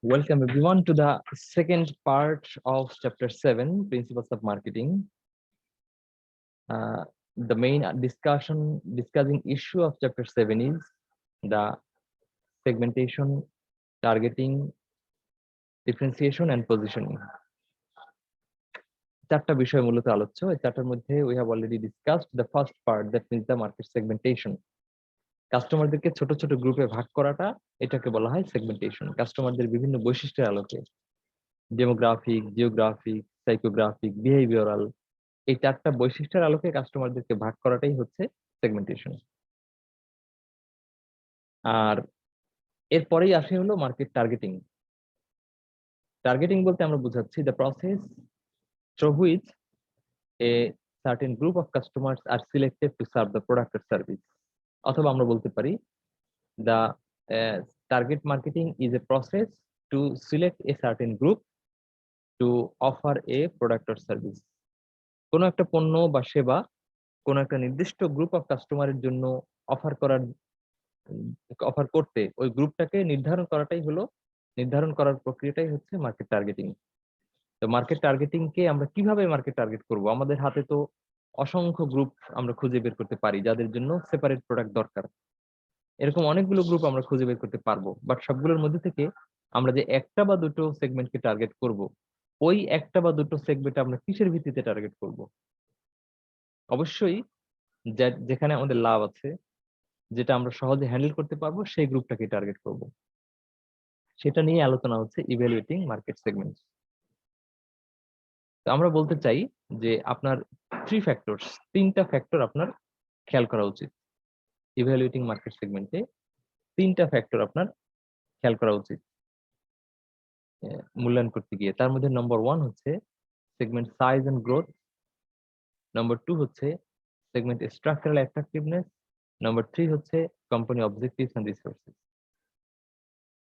Welcome everyone to the second part of chapter 7, Principles of Marketing. The main discussing issue of chapter 7 is the segmentation, targeting, differentiation and positioning. চারটা বিষয় মূলত আলোচ্য। এই চারটার মধ্যে we have already discussed the first part, that means the market segmentation. কাস্টমারদেরকে ছোট ছোট গ্রুপে ভাগ করাটা, এটাকে বলা হয় সেগমেন্টেশন। কাস্টমারদের বিভিন্ন বৈশিষ্ট্যের আলোকে, ডেমোগ্রাফিক, জিওগ্রাফিক, সাইকোগ্রাফিক, বিহেভিয়ারাল, এই চারটা বৈশিষ্ট্যের আলোকে কাস্টমারদেরকে ভাগ করাটাই হচ্ছে সেগমেন্টেশন। আর এরপরেই আসে হলো মার্কেট টার্গেটিং। টার্গেটিং বলতে আমরা বুঝাচ্ছি the process through which a certain group of customers are selected to serve the product or service. অথবা আমরা বলতে পারি the target marketing is a process to select a certain group to offer a product or service. কোনো একটা পণ্য বা সেবা কোনো একটা নির্দিষ্ট গ্রুপ অফ কাস্টমারের জন্য অফার করতে ওই গ্রুপটাকে নির্ধারণ করার প্রক্রিয়াটাই হচ্ছে মার্কেট টার্গেটিং। তো মার্কেট টার্গেটিং কে আমরা কিভাবে মার্কেট টার্গেট করব? আমাদের হাতে তো অসংখ্য গ্রুপ আমরা খুঁজে বের করতে পারি যাদের জন্য সেপারেট প্রোডাক্ট দরকার। এরকম অনেকগুলো গ্রুপ আমরা খুঁজে বের করতে পারবো, বাট সবগুলোর মধ্যে থেকে আমরা যে একটা বা দুটো সেগমেন্টকে টার্গেট করব, ওই একটা বা দুটো সেগমেন্ট আমরা কিসের ভিত্তিতে টার্গেট করব? অবশ্যই যেখানে আমাদের লাভ আছে, যেটা আমরা সহজে হ্যান্ডেল করতে পারবো, সেই গ্রুপটাকে টার্গেট করব। সেটা নিয়ে আলোচনা হচ্ছে ইভ্যালুয়েটিং মার্কেট সেগমেন্টস। তো আমরা বলতে চাই যে আপনার তিনটা ফ্যাক্টর আপনার খেয়াল করা উচিত। ইভ্যালুয়েটিং মার্কেট সেগমেন্টে তিনটা ফ্যাক্টর আপনার খেয়াল করা উচিত মূল্যায়ন করতে গিয়ে। তার মধ্যে নম্বর 1 হচ্ছে সেগমেন্ট সাইজ এন্ড গ্রোথ, নম্বর 2 হচ্ছে সেগমেন্ট স্ট্রাকচারাল অ্যাট্রাকটিভনেস, নম্বর 3 হচ্ছে কোম্পানি অবজেক্টিভস এন্ড রিসোর্সেস।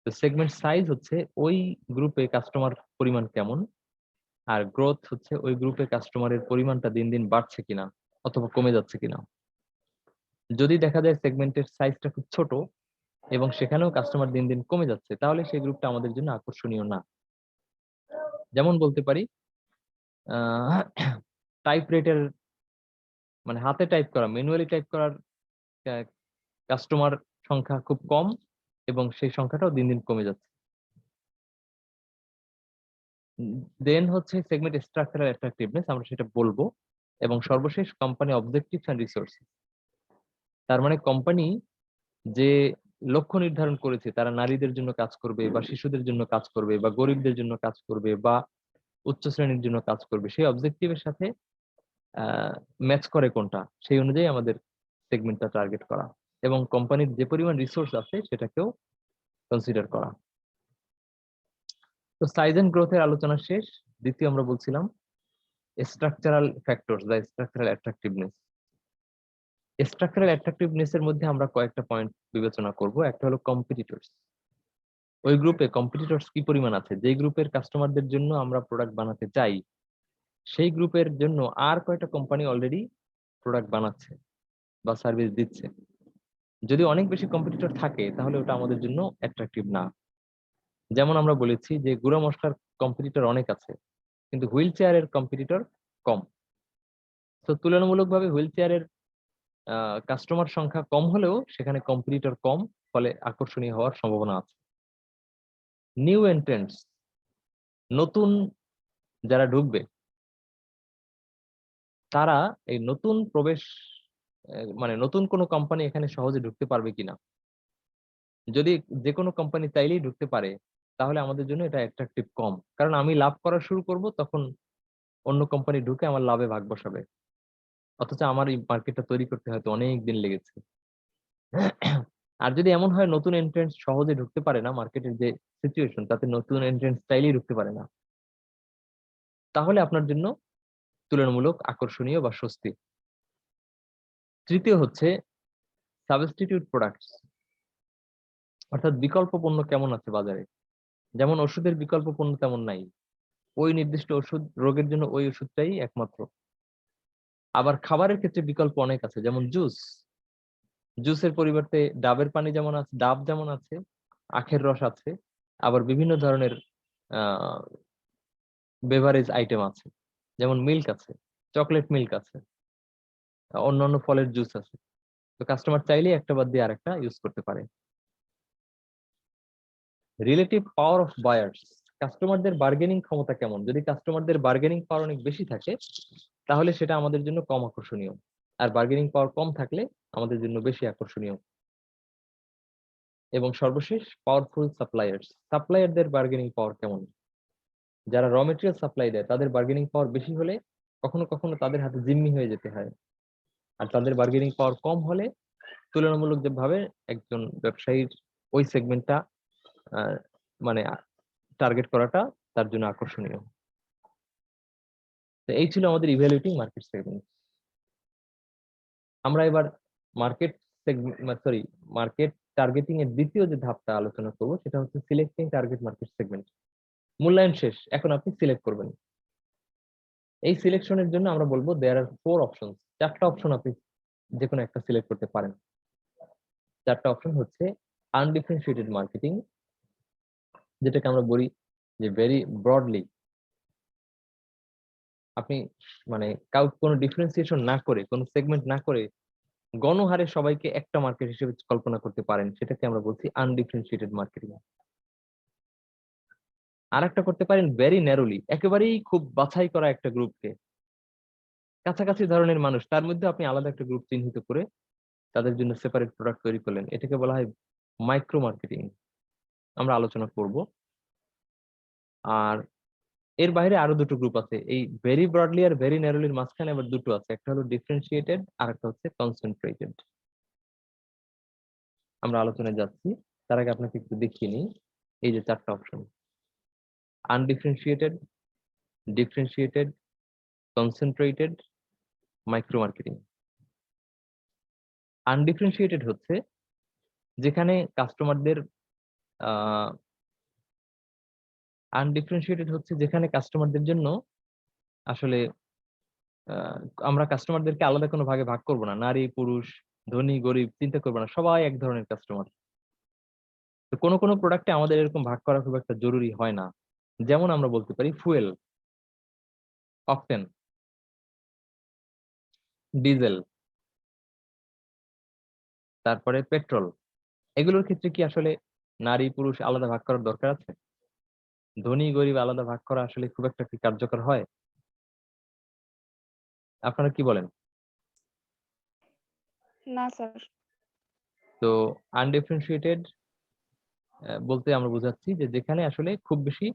তো সেগমেন্ট সাইজ হচ্ছে ওই গ্রুপে কাস্টমার পরিমাণ কেমন, আর গ্রোথ হচ্ছে ওই গ্রুপে কাস্টমারের পরিমাণটা দিন দিন বাড়ছে কিনা অথবা কমে যাচ্ছে কিনা। যদি দেখা যায় সেগমেন্টের সাইজটা খুব ছোট এবং সেখানেও কাস্টমার দিন দিন কমে যাচ্ছে, তাহলে সেই গ্রুপটা আমাদের জন্য আকর্ষণীয় না। যেমন বলতে পারি টাইপ রেটের, মানে হাতে টাইপ করা, ম্যানুয়ালি টাইপ করার কাস্টমার সংখ্যা খুব কম এবং সেই সংখ্যাটাও দিন দিন কমে যাচ্ছে। দেন হচ্ছে সেগমেন্ট স্ট্রাকচারাল অ্যাট্রাকটিভনেস, আমরা সেটা বলবো। এবং সর্বশেষ কোম্পানি অবজেক্টিভস এন্ড রিসোর্সেস। তার মানে কোম্পানি যে লক্ষ্য নির্ধারণ করেছে, তারা নারীদের জন্য কাজ করবে বা শিশুদের জন্য কাজ করবে বা গরিবদের জন্য কাজ করবে বা উচ্চ শ্রেণীর জন্য কাজ করবে, সেই অবজেক্টিভের সাথে ম্যাচ করে কোনটা, সেই অনুযায়ী আমাদের সেগমেন্টটা টার্গেট করা এবং কোম্পানির যে পরিমাণ রিসোর্স আছে সেটাকেও কনসিডার করা। তো সাইজ এন্ড গ্রোথের আলোচনা শেষ। দ্বিতীয় আমরা বলছিলাম স্ট্রাকচারাল ফ্যাক্টরস বা স্ট্রাকচারাল অ্যাট্রাকটিভনেস। স্ট্রাকচারাল অ্যাট্রাকটিভনেস এর মধ্যে আমরা কয়েকটা পয়েন্ট বিবেচনা করব। একটা হলো কম্পিটিটরস। ওই গ্রুপে কম্পিটিটরস কি পরিমাণ আছে, যেই গ্রুপের কাস্টমারদের জন্য আমরা প্রোডাক্ট বানাতে চাই, সেই গ্রুপের জন্য আর কয়টা কোম্পানি অলরেডি প্রোডাক্ট বানাচ্ছে বা সার্ভিস দিচ্ছে। যদি অনেক বেশি কম্পিটিটর থাকে তাহলে ওটা আমাদের জন্য অ্যাট্রাকটিভ না। যেমন আমরা বলেছি যে গুঁড়া মশলার কম্পিটিটর অনেক আছে, কিন্তু হুইল চেয়ারের কম্পিটিটর কম। তো তুলনামূলকভাবে হুইল চেয়ারের কাস্টমার সংখ্যা কম হলেও সেখানে কম্পিটিটর কম, ফলে আকর্ষণীয় হওয়ার সম্ভাবনা আছে। নিউ এন্ট্রেন্টস, নতুন যারা ঢুকবে, তারা এই নতুন প্রবেশ, মানে নতুন কোনো কোম্পানি এখানে সহজে ঢুকতে পারবে কিনা। যদি যে কোনো কোম্পানি চাইলেই ঢুকতে পারে, তাহলে আমাদের জন্য এটা অ্যাট্রাকটিভ কম, কারণ আমি লাভ করা শুরু করব, তখন অন্য কোম্পানি ঢুকে আমার লাভে ভাগ বসাবে, অথচ আমার এই মার্কেটটা তৈরি করতে হয়তো অনেক দিন লেগেছে। আর যদি এমন হয় নতুন এন্ট্রেন্স সহজে ঢুকতে পারে না, মার্কেটের যে সিচুয়েশন তাতে নতুন এন্ট্রেন্স চাইলেই ঢুকতে পারে না, তাহলে আপনার জন্য তুলনামূলক আকর্ষণীয় বা স্বস্তি। তৃতীয় হচ্ছে সাবস্টিটিউট প্রোডাক্টস, অর্থাৎ বিকল্প পণ্য কেমন আছে বাজারে। যেমন ওষুধের বিকল্প পণ্য তেমন নাই, ওই নির্দিষ্ট ওষুধ রোগের জন্য ওই ওষুধটাই একমাত্র। আবার খাবারের ক্ষেত্রে বিকল্প অনেক আছে, যেমন জুসের পরিবর্তে ডাবের পানি যেমন আছে, ডাব যেমন আছে, আখের রস আছে, আবার বিভিন্ন ধরনের বেভারেজ আইটেম আছে, যেমন মিল্ক আছে, চকলেট মিল্ক আছে, অন্যান্য ফলের জুস আছে। তো কাস্টমার চাইলে একটা বাদ দিয়ে আরেকটা ইউজ করতে পারে। রিলেটিভ পাওয়ার অফ বায়ার্স, কাস্টমারদের বার্গেনিং ক্ষমতা কেমন? যদি কাস্টমারদের বার্গেনিং পাওয়ার অনেক বেশি থাকে তাহলে সেটা আমাদের জন্য কম আকর্ষণীয়, আর বার্গেনিং পাওয়ার কম থাকলে আমাদের জন্য বেশি আকর্ষণীয়। এবং সর্বশেষ পাওয়ারফুল সাপ্লায়ার্স, সাপ্লায়ারদের বার্গেনিং পাওয়ার কেমন? যারা র মেটেরিয়াল সাপ্লাই দেয় তাদের বার্গেনিং পাওয়ার বেশি হলে কখনো কখনো তাদের হাতে জিম্মি হয়ে যেতে হয়, আর তাদের বার্গেনিং পাওয়ার কম হলে তুলনামূলক ভাবে একজন ব্যবসায়ীর ওই সেগমেন্টটা মানে টার্গেট করাটা তার জন্য আকর্ষণীয়। তো এই ছিল আমাদের ইভ্যালুয়েটিং মার্কেট সেগমেন্ট। আমরা এবার মার্কেট সরি মার্কেট টার্গেটিং এর দ্বিতীয় যে ধাপটা আলোচনা করব সেটা হচ্ছে সিলেক্টিং টার্গেট মার্কেট সেগমেন্ট। মূল্যায়ন শেষ, এখন আপনি সিলেক্ট করবেন। এই সিলেকশনের জন্য আমরা বলবো দেয়ার আর 4 অপশন, 4টা অপশন আপনি যে কোনো একটা সিলেক্ট করতে পারেন। 4টা অপশন হচ্ছে আনডিফারেন্সিয়েটেড মার্কেটিং, যেটাকে আমরা বলি যে ভেরি ব্রডলি, আপনি মানে কোনো ডিফারেন্সিয়েশন না করে, কোনো সেগমেন্ট না করে গণহারে সবাইকে একটা মার্কেট হিসেবে কল্পনা করতে পারেন, সেটাকে আমরা বলছি আনডিফারেন্সিয়েটেড মার্কেটিং। আর একটা করতে পারেন ভেরি ন্যারোলি, একেবারেই খুব বাছাই করা একটা গ্রুপকে, কাছাকাছি ধরনের মানুষ, তার মধ্যে আপনি আলাদা একটা গ্রুপ চিহ্নিত করে তাদের জন্য সেপারেট প্রোডাক্ট তৈরি করলেন, এটাকে বলা হয় মাইক্রো মার্কেটিং। আমরা আলোচনা করব। আর এর বাইরে আরো দুটো গ্রুপ আছে, এই ভেরি ব্রডলি আর ভেরি ন্যারোলির মাঝখানে আবার দুটো আছে, একটা হলো ডিফারেন্সিয়েটেড আর একটা হচ্ছে কনসেন্ট্রেটেড। আমরা আলোচনায় যাচ্ছি, তার আগে আপনাকে একটু দেখিয়ে নিই। এই যে 4টা option, undifferentiated, differentiated, concentrated, micro marketing. Undifferentiated হচ্ছে যেখানে কাস্টমারদের জন্য আসলে আমরা কাস্টমারদেরকে আলাদা কোনো ভাগে ভাগ করব না, নারী পুরুষ ধনী গরিব চিন্তা করবো না, সবাই এক ধরনের কাস্টমার। তো কোনো প্রোডাক্টে আমাদের এরকম ভাগ করা খুব একটা জরুরি হয় না। যেমন আমরা বলতে পারি ফুয়েল, অকটেন, ডিজেল, তারপরে পেট্রোল, এগুলোর ক্ষেত্রে কি আসলে নারী পুরুষ আলাদা ভাগ করার দরকার আছে? ধনী গরিব আলাদা ভাগ করা আসলে খুব একটা কি কার্যকর হয়? আপনারা কি বলেন? না স্যার। তো আনডিফারেন্সিয়েটেড বলতে আমরা বোঝাচ্ছি যে যেখানে আসলে খুব বেশি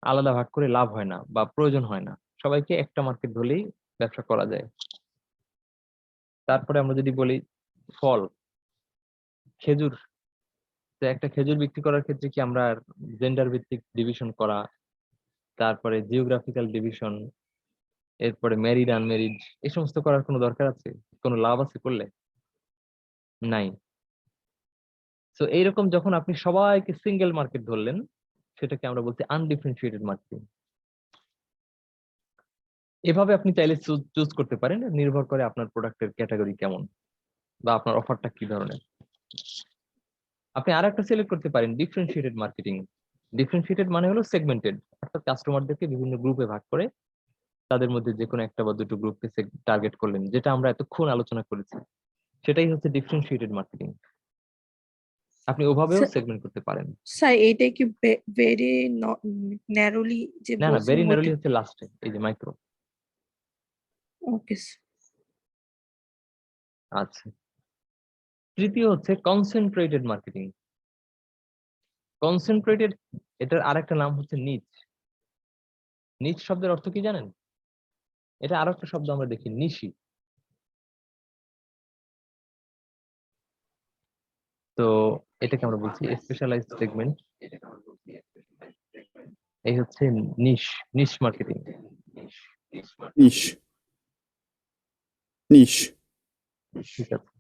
আলাদা ভাগ করে লাভ হয় না বা প্রয়োজন হয় না, সবাইকে একটা মার্কেট ধরলেই ব্যবসা করা যায়। তারপরে আমরা যদি বলি ফল, খেজুর, তো একটা খেজুর বিক্রি করার ক্ষেত্রে কি আমরা জেন্ডার ভিত্তিক ডিভিশন করা, তারপরে জিওগ্রাফিক্যাল ডিভিশন, এরপরে ম্যারিড আনম্যারিড, এই সমস্ত করার কোনো দরকার আছে? কোনো লাভ আছে করলে? নাই। তো এইরকম যখন আপনি সবাইকে সিঙ্গেল মার্কেট ধরলেন, সেটাকে আমরা বলছি আনডিফারেন্সিয়েটেড মার্কেটিং। এভাবে আপনি চাইলে চুজ করতে পারেন, নির্ভর করে আপনার প্রোডাক্টের ক্যাটাগরি কেমন বা আপনার অফারটা কি ধরনের। আপনি আর একটা সিলেক্ট করতে পারেন ডিফারেন্সিয়েটেড মার্কেটিং। ডিফারেন্সিয়েটেড মানে হলো সেগমেন্টেড, অর্থাৎ কাস্টমারদেরকে বিভিন্ন গ্রুপে ভাগ করে তাদের মধ্যে যে কোনো একটা বা দুটো গ্রুপকে টার্গেট করলেন, যেটা আমরা এতক্ষণ আলোচনা করেছি, সেটাই হচ্ছে ডিফারেন্সিয়েটেড মার্কেটিং। আপনি ওভাবেও সেগমেন্ট করতে পারেন। স্যার এইটা কি ভেরি ন্যারোলি যে না না, বলছেন ভেরি ন্যারোলি ওইটা? হচ্ছে লাস্টে, এই যে মাইক্রো। ওকে। আচ্ছা, তৃতীয় হচ্ছে কনসেন্ট্রেটেড মার্কেটিং। কনসেন্ট্রেটেড, এটার আরেকটা নাম হচ্ছে নিচ। নিচ শব্দের অর্থ কি জানেন? এটা আরো একটা শব্দ আমরা দেখি, নিশি। তো এটাকে আমরা বলছি স্পেশালাইজড সেগমেন্ট। এই হচ্ছে নিশ, নিশ মার্কেটিং। নিশ, নিশ। ঠিক আছে।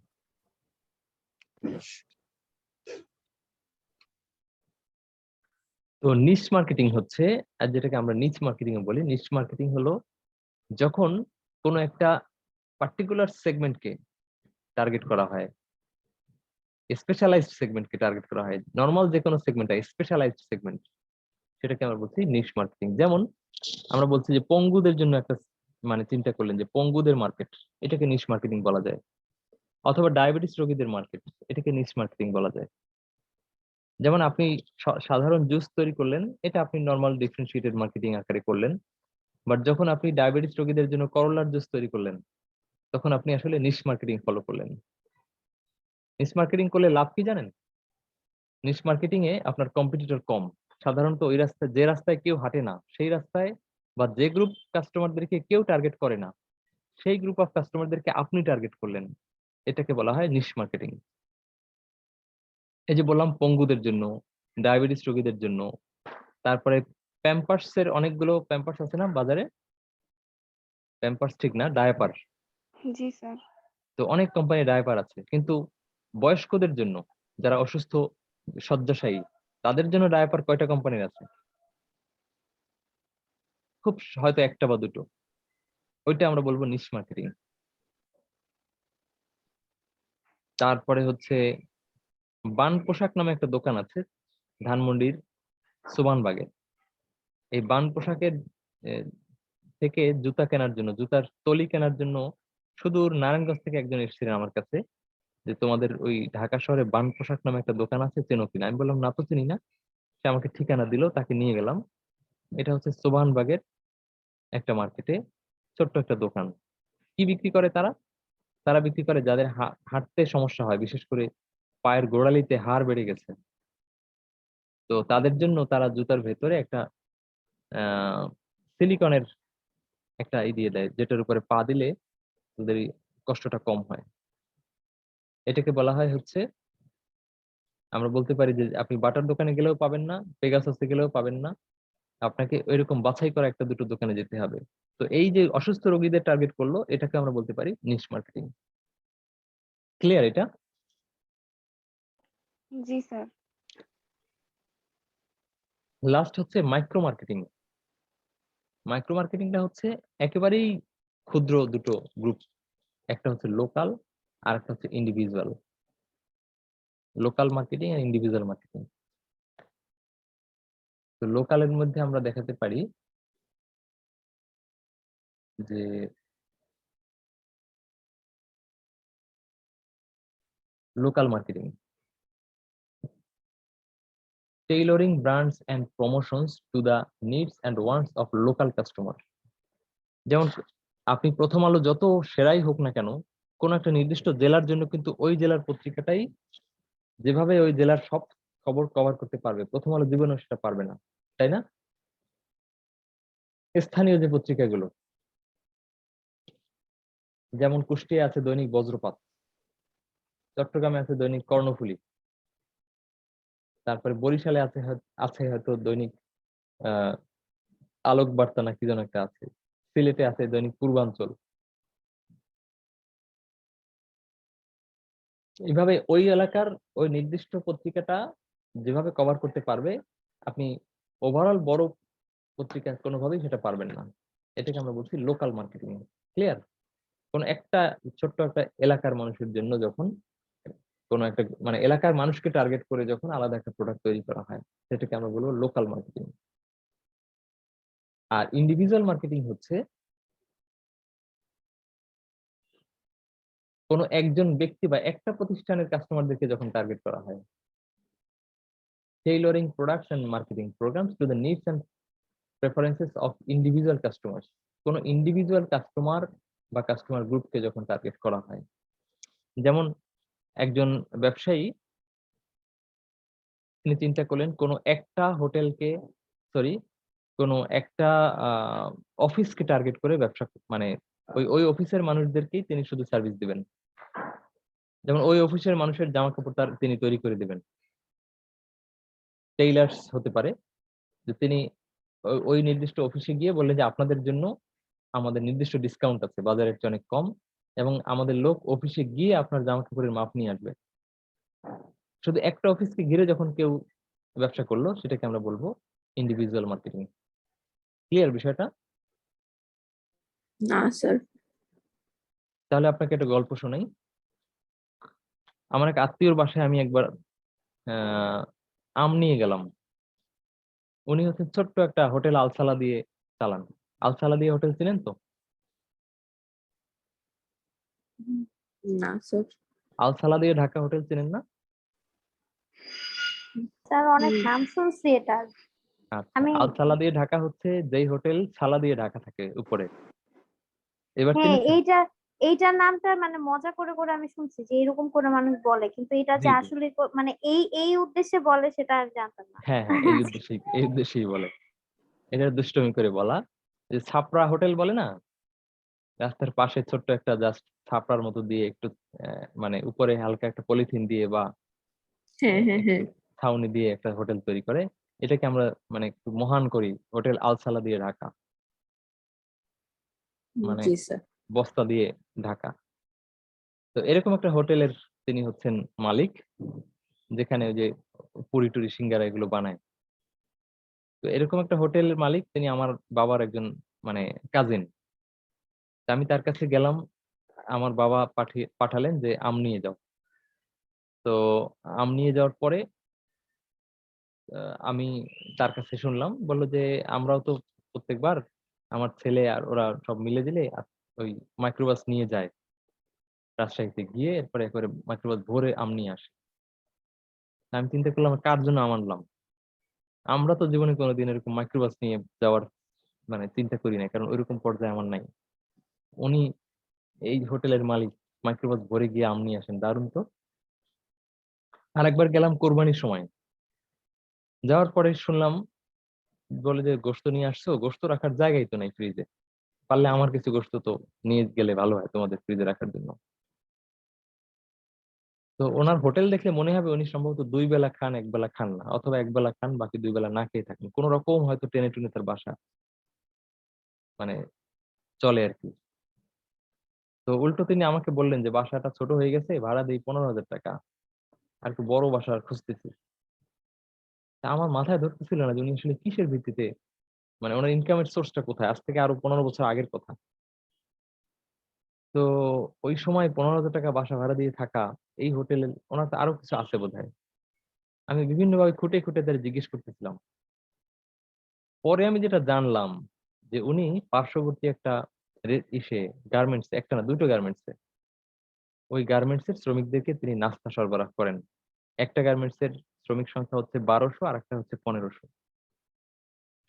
তো নিশ মার্কেটিং হচ্ছে, আর যেটাকে আমরা নিচ মার্কেটিং এ বলি, নিশ মার্কেটিং হলো যখন কোনো একটা পার্টিকুলার সেগমেন্টকে টার্গেট করা হয়, স্পেশালাইজড সেগমেন্টকে টার্গেট করা হয়। নর্মাল যে কোনো সেগমেন্ট, স্পেশালাইজড সেগমেন্ট, সেটাকে আমরা বলছি নিশ মার্কেটিং। যেমন আমরা বলছি যে পঙ্গুদের জন্য একটা, মানে চিন্তা করলেন যে পঙ্গুদের মার্কেট, এটাকে নিশ মার্কেটিং বলা যায়। অথবা ডায়াবেটিস রোগীদের মার্কেট, এটাকে নিশ মার্কেটিং বলা যায়। যেমন আপনি সাধারণ জুস তৈরি করলেন, এটা আপনি নর্মাল ডিফারেন্সিয়েটেড মার্কেটিং আকারে করলেন। বাট যখন আপনি ডায়াবেটিস রোগীদের জন্য করলার জুস তৈরি করলেন, তখন আপনি আসলে নিশ মার্কেটিং ফলো করলেন। নিশ মার্কেটিং করলে লাভ কি জানেন? নিশ মার্কেটিং এ আপনার কম্পিটিটর কম। সাধারণত ওই রাস্তায়, যে রাস্তায় কেউ হাঁটে না, সেই রাস্তায় বা যে গ্রুপ কাস্টমারদেরকে কেউ টার্গেট করে না, সেই গ্রুপ অফ কাস্টমারদেরকে আপনি টার্গেট করলেন, এটাকে বলা হয় নিশ মার্কেটিং। এই যে বললাম পঙ্গুদের জন্য, ডায়াবেটিস রোগীদের জন্য, তারপরে প্যাম্পার্স এর অনেকগুলো প্যাম্পার্স আছে না বাজারে? প্যাম্পার্স ঠিক না, ডায়াপার। জি স্যার। তো অনেক কোম্পানি ডায়াপার আছে, কিন্তু বয়স্কদের জন্য, যারা অসুস্থ শয্যাশায়ী, তাদের জন্য ডায়াপার কয়টা কোম্পানির আছে? খুব হয়তো একটা বা দুটো। ওইটা আমরা বলবো নিশ মার্কেটিং। তারপরে হচ্ছে বান পোশাক নামে একটা দোকান আছে ধানমন্ডির সুবানবাগে। এই বান পোশাকের থেকে জুতা কেনার জন্য, জুতার তলি কেনার জন্য সুদূর নারায়ণগঞ্জ থেকে একজন এসেছিলেন আমার কাছে, যে তোমাদের ওই ঢাকা শহরে বান পোশাক নামে একটা দোকান আছে, চেনো কিনা? আমি বললাম না তো, চিনি না। সে আমাকে ঠিকানা দিল, তাকে নিয়ে গেলাম। এটা হচ্ছে সোবানবাগের একটা মার্কেটে ছোট্ট একটা দোকান। কি বিক্রি করে তারা? তারা বিক্রি করে যাদের হাঁটতে সমস্যা হয়, বিশেষ করে পায়ের গোড়ালিতে হাড় বেড়ে গেছে, তো তাদের জন্য তারা জুতার ভেতরে একটা সিলিকনের একটা দিয়ে দেয়, যেটার উপরে পা দিলে তাদের এই কষ্টটা কম হয়। এটাকে বলা হয় হচ্ছে, আমরা বলতে পারি যে আপনি বাটার দোকানে গেলেও পাবেন না, পেগাসাসে গেলেও পাবেন না, আপনাকে ওইরকম বাছাই করা একটা দুটো দোকানে যেতে হবে। তো এই যে অসুস্থ রোগীদের টার্গেট করলো, এটাকে আমরা বলতে পারি নিশ মার্কেটিং। ক্লিয়ার এটা? জি স্যার। লাস্ট হচ্ছে মাইক্রো মার্কেটিং। মাইক্রো মার্কেটিংটা হচ্ছে একেবারেই ক্ষুদ্র দুটো গ্রুপ, একটা হচ্ছে লোকাল আর একটা হচ্ছে ইন্ডিভিজুয়াল। লোকাল মার্কেটিং আর ইন্ডিভিজুয়াল মার্কেটিং। তো লোকালের মধ্যে আমরা দেখাতে পারি যে local marketing, tailoring brands and promotions to the needs and wants of local customer. যেমন আপনি প্রথম আলো যত সেরাই হোক না কেন, কোন একটা নির্দিষ্ট জেলার জন্য কিন্তু ওই জেলার পত্রিকাটাই যেভাবে ওই জেলার সব খবর কভার করতে পারবে, প্রথম আলো জীবনেও সেটা পারবে না, তাই না? স্থানীয় যে পত্রিকাগুলো, যেমন কুষ্টিয়ায় আছে দৈনিক বজ্রপাত, চট্টগ্রামে আছে দৈনিক কর্ণফুলী, তারপরে বরিশালে আছে আছে হয়তো দৈনিক আহ আলোক বার্তা না কি যেন একটা আছে, সিলেটে আছে দৈনিক পূর্বাঞ্চল। এইভাবে ওই এলাকার ওই নির্দিষ্ট পত্রিকাটা যেভাবে কভার করতে পারবে, আপনি ওভারঅল বড় পত্রিকা কোনোভাবেই সেটা পারবেন না। এটাকে আমরা বলছি লোকাল মার্কেটিং। ক্লিয়ার? কোন একটা ছোট্ট একটা এলাকার মানুষের জন্য যখন কোন একটা, মানে এলাকার মানুষকে টার্গেট করে যখন আলাদা একটা প্রোডাক্ট তৈরি করা হয়, সেটাকে আমরা বলবো লোকাল মার্কেটিং। আর ইন্ডিভিজুয়াল মার্কেটিং হচ্ছে কোন একজন ব্যক্তি বা একটা প্রতিষ্ঠানের কাস্টমারদেরকে যখন টার্গেট করা হয়। Tailoring products and marketing programs to the needs and preferences of individual customers. কোন ইন্ডিভিজুয়াল কাস্টমার বা কাস্টমার গ্রুপকে যখন টার্গেট করা হয়। যেমন একজন ব্যবসায়ী, তিনি চিন্তা করলেন কোন একটা হোটেলকে, সরি, কোন একটা অফিসকে টার্গেট করে ব্যবসা, মানে ওই ওই অফিসের মানুষদেরকেই তিনি শুধু সার্ভিস দিবেন। যেমন ওই অফিসের মানুষের জামা কাপড় তার তিনি তৈরি করে দিবেন। টেইলার্স হতে পারে, যে তিনি ওই নির্দিষ্ট অফিসে গিয়ে বললেন যে আপনাদের জন্য আমাদের নির্দিষ্ট ডিসকাউন্ট আছে, বাজারের চেয়ে অনেক কম, এবং আমাদের লোক অফিসে গিয়ে আপনার জামা কাপড়ের মাপ নিয়ে আসবে। শুধু একটা অফিসকে ঘিরে যখন কেউ ব্যবসা করলো, সেটাকে আমরা বলবো ইন্ডিভিজুয়াল মার্কেটিং। ক্লিয়ার বিষয়টা? না স্যার। তাহলে আপনাকে একটা গল্প শোনাই। আমার এক আত্মীয়র বাসায় আমি একবার আম নিয়ে গেলাম। উনি হচ্ছে ছোট্ট একটা হোটেল আলসালা দিয়ে চালান। আলসালা দিয়ে হোটেল ছিলেন তো? না স্যার। আলসালা দিয়ে ঢাকা হোটেল চিনেন না? স্যার অনেক নাম শুনছি এটা। আচ্ছা, আমি আলসালা দিয়ে ঢাকা হচ্ছে যেই হোটেল ছালা দিয়ে ঢাকা থাকে উপরে। এবার হ্যাঁ চিনেছেন? এইটার নামটা মানে মজা করে করে আমি শুনছি যে এরকম করে মানুষ বলে, কিন্তু এটা জি যে জি, আসলে মানে এই উদ্দেশ্যে বলে সেটা আমি জানতাম না। হ্যাঁ হ্যাঁ, এই উদ্দেশ্যেই বলে। এটা দুষ্টমি করে বলা। যে ছাপড়া হোটেল বলে না, রাস্তার পাশে ছোট্ট একটা জাস্ট ছাপড়ার মতো দিয়ে একটু মানে উপরে হালকা একটা পলিথিন দিয়ে বা হ্যাঁ হ্যাঁ একটু হ্যাঁ। ছাউনি দিয়ে একটা হোটেল তৈরি করে, এটাকে আমরা মানে একটু মহান করি হোটেল আলসালা দিয়ে ঢাকা, মানে জি স্যার। বস্তা দিয়ে ঢাকা। তো এরকম একটা হোটেলের তিনি হচ্ছেন মালিক, যেখানে ওই যে পুরি টুরি সিঙ্গারা এগুলো বানায়। তো এরকম একটা হোটেলের মালিক তিনি আমার বাবার একজন মানে কাজিন। আমি তার কাছে গেলাম, আমার বাবা পাঠালেন যে আম নিয়ে যাও। তো আম নিয়ে যাওয়ার পরে আমি তার কাছে শুনলাম, বললো যে আমরাও তো প্রত্যেকবার আমার ছেলে আর ওরা সব মিলে দিলে ওই মাইক্রোবাস নিয়ে যায় রাজশাহীতে, গিয়ে এরপরে একবারে মাইক্রোবাস ভরে আম নিয়ে আসে। আমি চিন্তা করলাম কার জন্য আম আনলাম। আমরা তো জীবনে কোনোদিন এরকম মাইক্রোবাস নিয়ে যাওয়ার মানে চিন্তা করি না, কারণ ওইরকম পর্যায়ে আমার নাই। উনি এই হোটেলের মালিক মাইক্রোবাস ভরে গিয়ে আম নিয়ে আসেন, দারুণ তো। আরেকবার গেলাম কোরবানির সময়, যাওয়ার পরে শুনলাম বলে যে গোশত নিয়ে আসছো, গোশত রাখার জায়গাই তো নাই ফ্রিজে, পারলে আমার কিছু গোশত তো নিয়ে গেলে ভালো হয় তোমাদের ফ্রিজে রাখার জন্য। তো ওনার হোটেল দেখলে মনে হবে উনি সম্ভবত 2 বেলা খান, 1 বেলা খান না, অথবা 1 বেলা খান বাকি 2 বেলা না খেয়ে থাকেন, কোন রকম হয়তো টেনে টুনে তার বাসা মানে চলে আর কি। তো উল্টো তিনি আমাকে বললেন যে বাসাটা ছোট হয়ে গেছে, ভাড়া দেই 15,000 টাকা, আর একটু বড় বাসা খুঁজতেছি। তা আমার মাথায় ধরতেছিল না যে উনি আসলে কিসের ভিত্তিতে, মানে ওনার ইনকামের সোর্সটা কোথায়, আজ থেকে আরো 15 বছর আগের কথা। তো ওই সময় 15,000 টাকা বাসা ভাড়া দিয়ে থাকা এই হোটেলে ওনার তো আরো কিছু আছে বোধহয়। আমি বিভিন্নভাবে খুঁটে খুঁটে তাদের জিজ্ঞেস করতেছিলাম। পরে আমি যেটা জানলাম যে উনি পার্শ্ববর্তী একটা ইসে গার্মেন্টস, একটা না দুটো গার্মেন্টসে, ওই গার্মেন্টস এর শ্রমিকদেরকে তিনি নাস্তা সরবরাহ করেন। একটা গার্মেন্টস এর শ্রমিক সংখ্যা হচ্ছে 1200, আর একটা হচ্ছে 1500।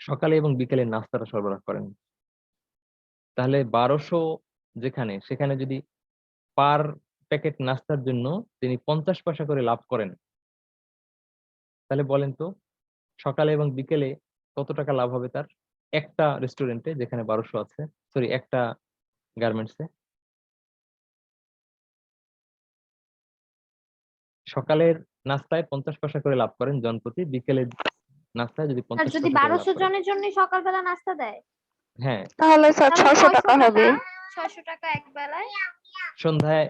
সকালে এবং বিকেলে নাস্তাটা সরবরাহ করেন। তাহলে 1200 যেখানে, সেখানে যদি পার প্যাকেট নাস্তার জন্য তিনি 50 পয়সা করে লাভ করেন, তাহলে বলেন তো সকালে এবং বিকেলে কত টাকা লাভ হবে তার একটা রেস্টুরেন্টে যেখানে 1200 আছে, সরি একটা গার্মেন্টসে। সকালের নাস্তায় 50 পয়সা করে লাভ করেন জনপ্রতি, বিকেলের নাস্তায় যদি আর 50 যদি পয়সা করে লাভ 1200 করেন। জনের জন্য সকালবেলা নাস্তা দেয় হ্যাঁ, তাহলে স্যার তাহলে 600 টাকা হবে। 600 টাকা এক বেলায়। সন্ধ্যায়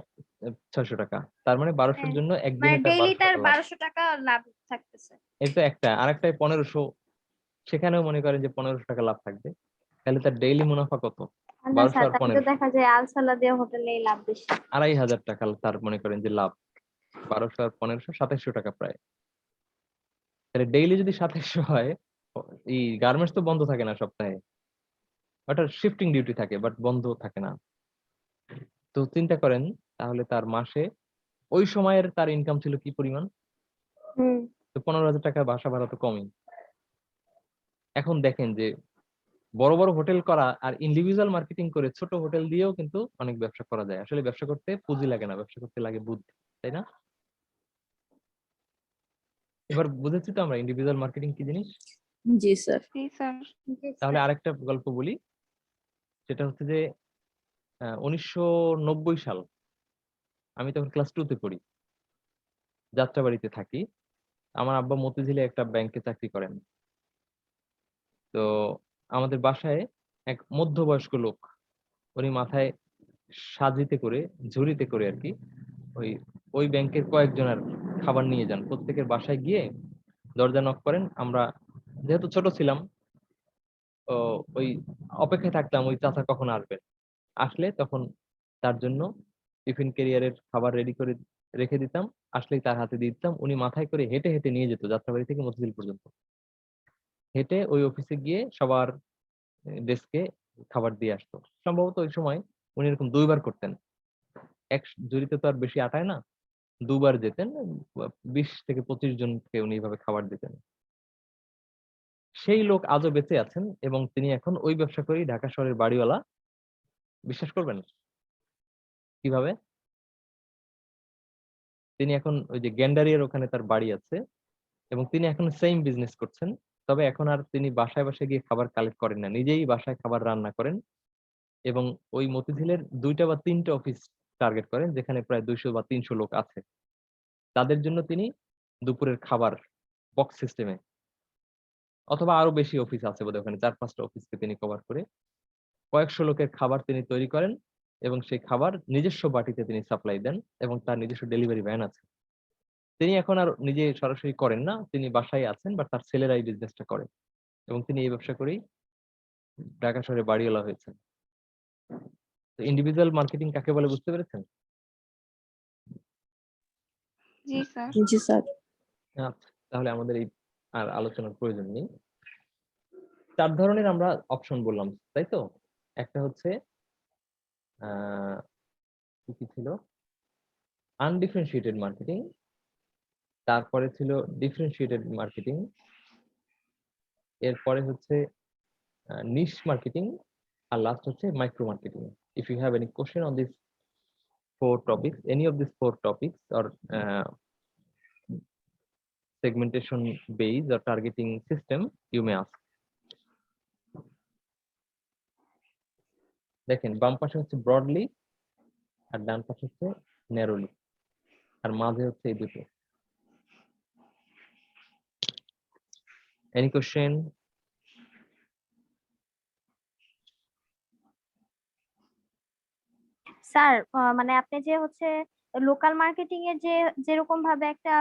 600 টাকা, তার মানে 1200-র হ্যাঁ, জন্য মানে একদিনে তার ডেইলি 1200 তার টাকা লাভ। 1200 টাকা লাভ থাকতেছে। এই তো একটা, আরেকটায় 1500, সেখানেও মনে করেন যে 1500 টাকা লাভ থাকবে, তাহলে তার ডেইলি মুনাফা কত? না 1200 স্যার, আর তাই তো 1500, দেখা যায় আলসালা দিয়ে হোটেলে লাভ বেশি। 2500 টাকা তার মনে করেন যে লাভ। 1200 আর 1500, 2700 টাকা প্রায়। তাহলে ডেইলি যদি 2700 হয়, এই গার্মেন্টস তো বন্ধ থাকে না সপ্তাহে, ওটা শিফটিং ডিউটি থাকে বাট বন্ধ থাকে না। তো চিন্তা করেন তাহলে তার মাসে ওই সময়ের তার ইনকাম ছিল কি পরিমাণ। হুম। তো 15,000 টাকা বাসা ভাড়া তো কমই। এখন দেখেন যে বড় বড় হোটেল করা আর ইন্ডিভিজুয়াল মার্কেটিং করে ছোট হোটেল দিয়েও কিন্তু অনেক ব্যবসা করা যায়। আসলে ব্যবসা করতে পুঁজি লাগে না, ব্যবসা করতে লাগে বুদ্ধি, তাই না? এবার বুঝেছি তো আমরা ইন্ডিভিজুয়াল মার্কেটিং কি জিনিস। জি স্যার। জি স্যার। জি তাহলে স্যার। আরেকটা গল্প বলি, সেটা হচ্ছে যে 1990 সাল, আমি তখন ক্লাস 2 তে পড়ি, যাত্রাবাড়িতে থাকি। আমার আব্বা মতিঝিলে একটা ব্যাংকে চাকরি করেন। তো আমাদের বাসায় এক মধ্যবয়স্ক লোক, উনি মাথায় সাজিতে করে, ঝুড়িতে করে আর কি, ওই ওই ব্যাংকের কয়েকজনের খাবার নিয়ে যান, প্রত্যেকের বাসায় গিয়ে দরজা নক করেন। আমরা যেহেতু ছোট ছিলাম, ও ওই অপেক্ষায় থাকতাম ওই চাচা কখন আসবেন, আসলে তখন তার জন্য টিফিন ক্যারিয়ারের খাবার রেডি করে রেখে দিতাম, আসলেই তার হাতে দিয়ে দিতাম, উনি মাথায় করে হেঁটে হেঁটে নিয়ে যেত যাত্রাবাড়ি থেকে মতিঝিল পর্যন্ত। হেঁটে ওই অফিসে গিয়ে সবার ডেস্কে খাবার দিয়ে আসতো। সম্ভবত ওই সময় উনি এরকম 2 বার করতেন। এক ঝুড়িতে তো আর বেশি আটায় না, 2 বার যেতেন, 20 থেকে 25 জনকে উনি এইভাবে খাবার দিতেন। সেই লোক আজও বেঁচে আছেন এবং তিনি এখন ওই ব্যবসা করেই ঢাকা শহরের বাড়িওয়ালা। বিশ্বাস করবেন কিভাবে? তিনি এখন ওই যে গ্যান্ডারিয়ার ওখানে তার বাড়ি আছে এবং তিনি এখন সেম বিজনেস করছেন। তবে এখন আর তিনি বাসায় বাসায় গিয়ে খাবার কালেক্ট করেন না, নিজেই বাসায় খাবার রান্না করেন এবং ওই মতিঝিলের 2টা বা 3টা অফিস টার্গেট করেন যেখানে প্রায় 200 বা 300 লোক আছে। তাদের জন্য তিনি দুপুরের খাবার বক্স সিস্টেমে, অথবা আরো বেশি অফিস আছে বোধহয় ওখানে 4-5টা অফিসকে তিনি কভার করে কয়েকশো লোকের খাবার তিনি তৈরি করেন এবং সেই খাবার নিজস্ব বাটিতে তিনি সাপ্লাই দেন এবং তার নিজস্ব ডেলিভারি ভ্যান আছে। তিনি এখন আর নিজে সরাসরি করেন না, তিনি বাসায় আছেন, বা তার ছেলেরাই বিজনেসটা করে এবং তিনি এই ব্যবসা করেই ঢাকা শহরে বাড়িওয়ালা হয়েছেন। ইন্ডিভিজুয়াল মার্কেটিং কাকে বলে বুঝতে পেরেছেন? জি স্যার। জি স্যার। আচ্ছা, তাহলে আমাদের এই আর আলোচনার প্রয়োজন নেই। 4 ধরনের আমরা অপশন বললাম, তাই তো? একটা হচ্ছে কি কি ছিল, আনডিফারেন্সিয়েটেড মার্কেটিং, তারপরে ছিল ডিফারেন্সিয়েটেড মার্কেটিং, এরপরে হচ্ছে নিশ মার্কেটিং, আর লাস্ট হচ্ছে micro marketing. If you have any question on this 4 topics, any of these 4 topics, or segmentation base or targeting system, you may ask. দেখেন, বাম পাশে হচ্ছে ব্রডলি আর ডান পাশে হচ্ছে ন্যারোলি, আর মাঝে হচ্ছে এই দুটো। Any question? স্যার মানে আপনি যে হচ্ছে লোকাল মার্কেটিং এর যে যেরকম ভাবে একটা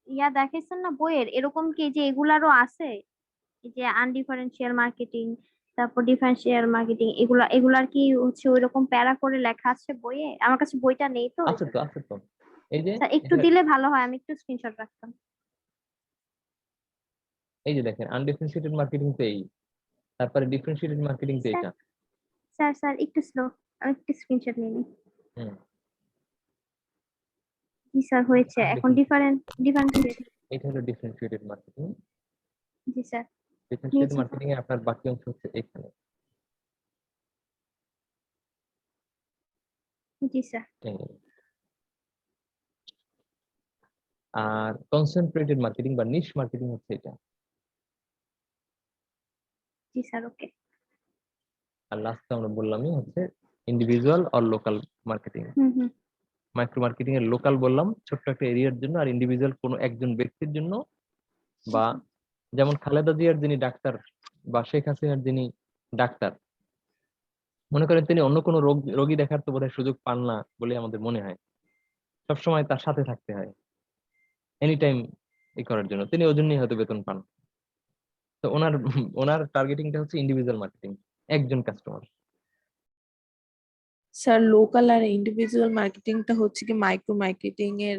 ইয়া দেখাইছেন না বইয়ের, এরকম কি যে এগুলারও আছে? এই যে আনডিফারেন্সিয়াল মার্কেটিং, তারপর ডিফারেন্সিয়াল মার্কেটিং, এগুলার কি হচ্ছে ওইরকম প্যারা করে লেখা আছে বইয়ে? আমার কাছে বইটা নেই তো। আছে তো, আছে তো। এই যে স্যার একটু এখানে- দিলে ভালো হয়, আমি একটু স্ক্রিনশট রাখতাম। এই যে দেখেন, আনডিফারেন্সিয়েটেড মার্কেটিং তো এই, তারপরে ডিফারেন্সিয়েটেড মার্কেটিং তো স্যার এটা। স্যার স্যার একটু স্লো, আমি একটু স্ক্রিনশট নিয়ে নিই। হুম, জি স্যার, হয়েছে। এখন ডিফারেন্সিয়েট। এটা হলো ডিফারেন্সিয়েটেড মার্কেটিং। জি স্যার, ডিফারেন্সিয়েটেড নিয়েছি স্যার। মার্কেটিং এ আপনার বাকি অংশ হচ্ছে এখানে। জি স্যার। এই। আর কনসেন্ট্রেটেড মার্কেটিং বা নিশ মার্কেটিং হচ্ছে এটা। জি স্যার, ওকে। আর লাস্ট আমরা বললামই হচ্ছে ইন্ডিভিজুয়াল আর লোকাল মার্কেটিং। হুম হুম। মাইক্রো মার্কেটিং এর লোকাল বললাম ছোট্ট একটা এরিয়ার জন্য, আর ইন্ডিভিজুয়াল কোনো একজন ব্যক্তির জন্য, বা যেমন খালেদা জিয়ার যিনি ডাক্তার বা শেখ হাসিনার যিনি ডাক্তার, মনে করেন তিনি অন্য কোনো রোগী দেখার তো বোধহয় সুযোগ পান না বলে আমাদের মনে হয়, সবসময় তার সাথে থাকতে হয় এনি টাইম এই করার জন্য, তিনি ওই জন্যই হয়তো বেতন পান। তো ওনার ওনার টার্গেটিংটা হচ্ছে ইন্ডিভিজুয়াল মার্কেটিং, একজন কাস্টমার। স্যার লোকাল আর ইন্ডিভিজুয়াল মার্কেটিংটা হচ্ছে কি মাইক্রো মার্কেটিং এর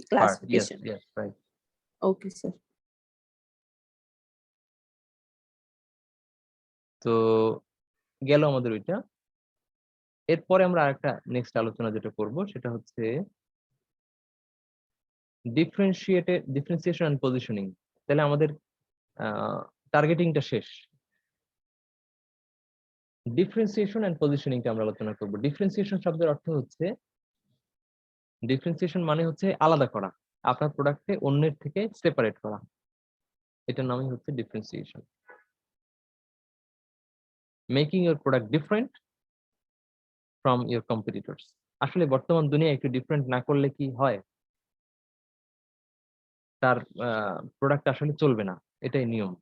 ক্লাসিফিকেশন। রাইট। Okay sir. তো গেল আমাদের ওইটা। এরপরে আমরা আরেকটা নেক্সট আলোচনা যেটা করব সেটা হচ্ছে ডিফারেন্সিয়েশন এন্ড পজিশনিং। তাহলে আমাদের টার্গেটিংটা শেষ, ডিফারেন্সিয়েশন এন্ড পজিশনিংটা আমরা আলোচনা করব। ডিফারেন্সিয়েশন শব্দের অর্থ হচ্ছে, ডিফারেন্সিয়েশন মানে হচ্ছে আলাদা করা, আপনার প্রোডাক্টকে অন্যের থেকে সেপারেট করা, এটার নামই হচ্ছে differentiation. Making your product different from your competitors. আসলে বর্তমান দুনিয়ায় একটু ডিফারেন্ট না করলে কি হয়, তার প্রোডাক্ট আসলে চলবে না, এটাই নিয়ম।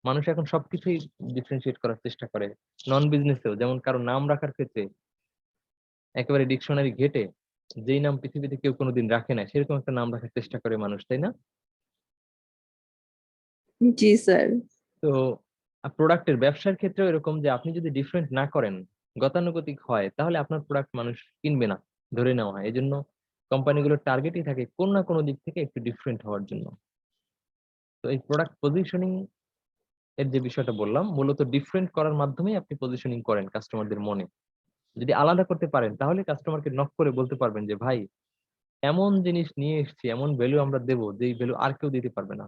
মানুষ এখন সবকিছুই ডিফারেন্সিয়েট করার চেষ্টা করে, নন বিজনেসেও। যেমন কারো নাম রাখার ক্ষেত্রে একেবারে ডিকশনারি ঘেটে যেই নাম পৃথিবীতে কেউ কোনোদিন রাখে না সেরকম একটা নাম রাখার চেষ্টা করে মানুষ, তাই না? জি স্যার। তো প্রোডাক্টের ব্যবসার ক্ষেত্রেও এরকম, যে আপনি যদি ডিফারেন্ট না করেন, গতানুগতিক হয়, তাহলে আপনার প্রোডাক্ট মানুষ কিনবে না, ধরে নেওয়া হয়। এই জন্য কোম্পানিগুলোর টার্গেটই থাকে কোন না কোনো দিক থেকে একটু ডিফারেন্ট হওয়ার জন্য। তো এই প্রোডাক্ট পজিশনিং এর যে বিষয়টা বললাম, মূলত ডিফারেন্ট করার মাধ্যমেই আপনি পজিশনিং করেন কাস্টমারদের মনে। যদি আলাদা করতে পারেন তাহলে কাস্টমারকে নক করে বলতে পারবেন যে ভাই, এমন জিনিস নিয়ে এসেছি, এমন ভ্যালু আমরা দেবো যেই ভ্যালু আর কেউ দিতে পারবে না।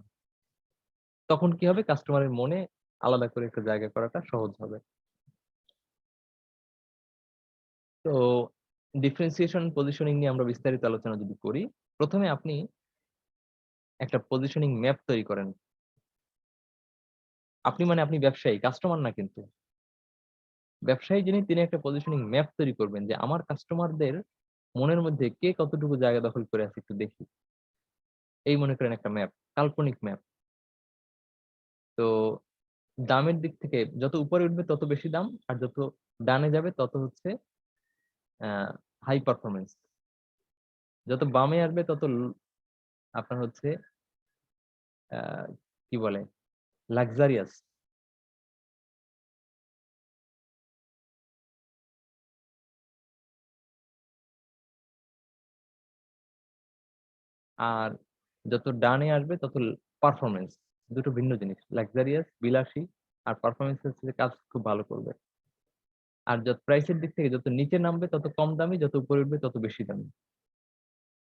তখন কি হবে, কাস্টমারের মনে আলাদা করে একটা জায়গা করাটা সহজ হবে। তো ডিফারেন্সিয়েশন পজিশনিং নিয়ে আমরা বিস্তারিত আলোচনা যদি করি, প্রথমে আপনি একটা পজিশনিং ম্যাপ তৈরি করেন। আপনি মানে আপনি ব্যবসায়ী, কাস্টমার না কিন্তু। ব্যবসায়ী যিনি, তিনি একটা পজিশনিং ম্যাপ তৈরি করবেন যে আমার কাস্টমারদের মনের মধ্যে কে কতটুকু জায়গা দখল করে আছে একটু দেখি। এই মনে করেন একটা ম্যাপ, কাল্পনিক ম্যাপ। তো দামের দিক থেকে যত উপরে উঠবে তত বেশি দাম, আর যত ডানে যাবে তত হচ্ছে হাই পারফরমেন্স। যত বামে আসবে তত আপনার হচ্ছে কি বলে, লাক্সারিয়াস। আর যত ডানে আসবে তত পারফরমেন্স। দুটো ভিন্ন জিনিস, লাক্সারিয়াস বিলাসী, আর পারফরমেন্স হচ্ছে যে কাজ খুব ভালো করবে। আর যত প্রাইসের দিক থেকে যত নিচে নামবে তত কম দামি, যত উপরে উঠবে তত বেশি দামি।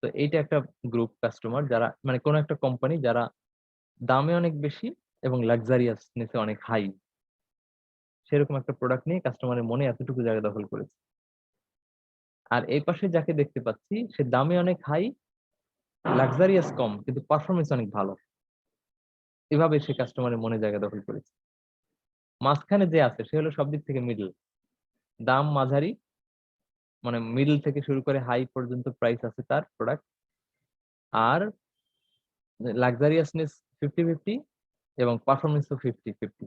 তো এইটা একটা গ্রুপ কাস্টমার, যারা মানে কোন একটা কোম্পানি যারা দামে অনেক বেশি এবং লাক্সারিয়াসনেসে অনেক হাই, সেরকম একটা প্রোডাক্ট নিয়ে কাস্টমারের মনে এতটুকু জায়গা দখল করেছে। আর এই পাশে যাকে দেখতে পাচ্ছি, সে দামে অনেক হাই, লাক্সারিয়াস কম, কিন্তু পারফরমেন্স অনেক ভালো। এভাবে সে কাস্টমারের মনে জায়গা দখল করেছে। মাঝখানে যে আছে সে হলো সব দিক থেকে মিডল, দাম মাঝারি, মানে মিডল থেকে শুরু করে হাই পর্যন্ত প্রাইস আছে তার প্রোডাক্ট। আর লাক্সারিয়াসনেস 50-50 এবং পারফরমেন্সও 50-50।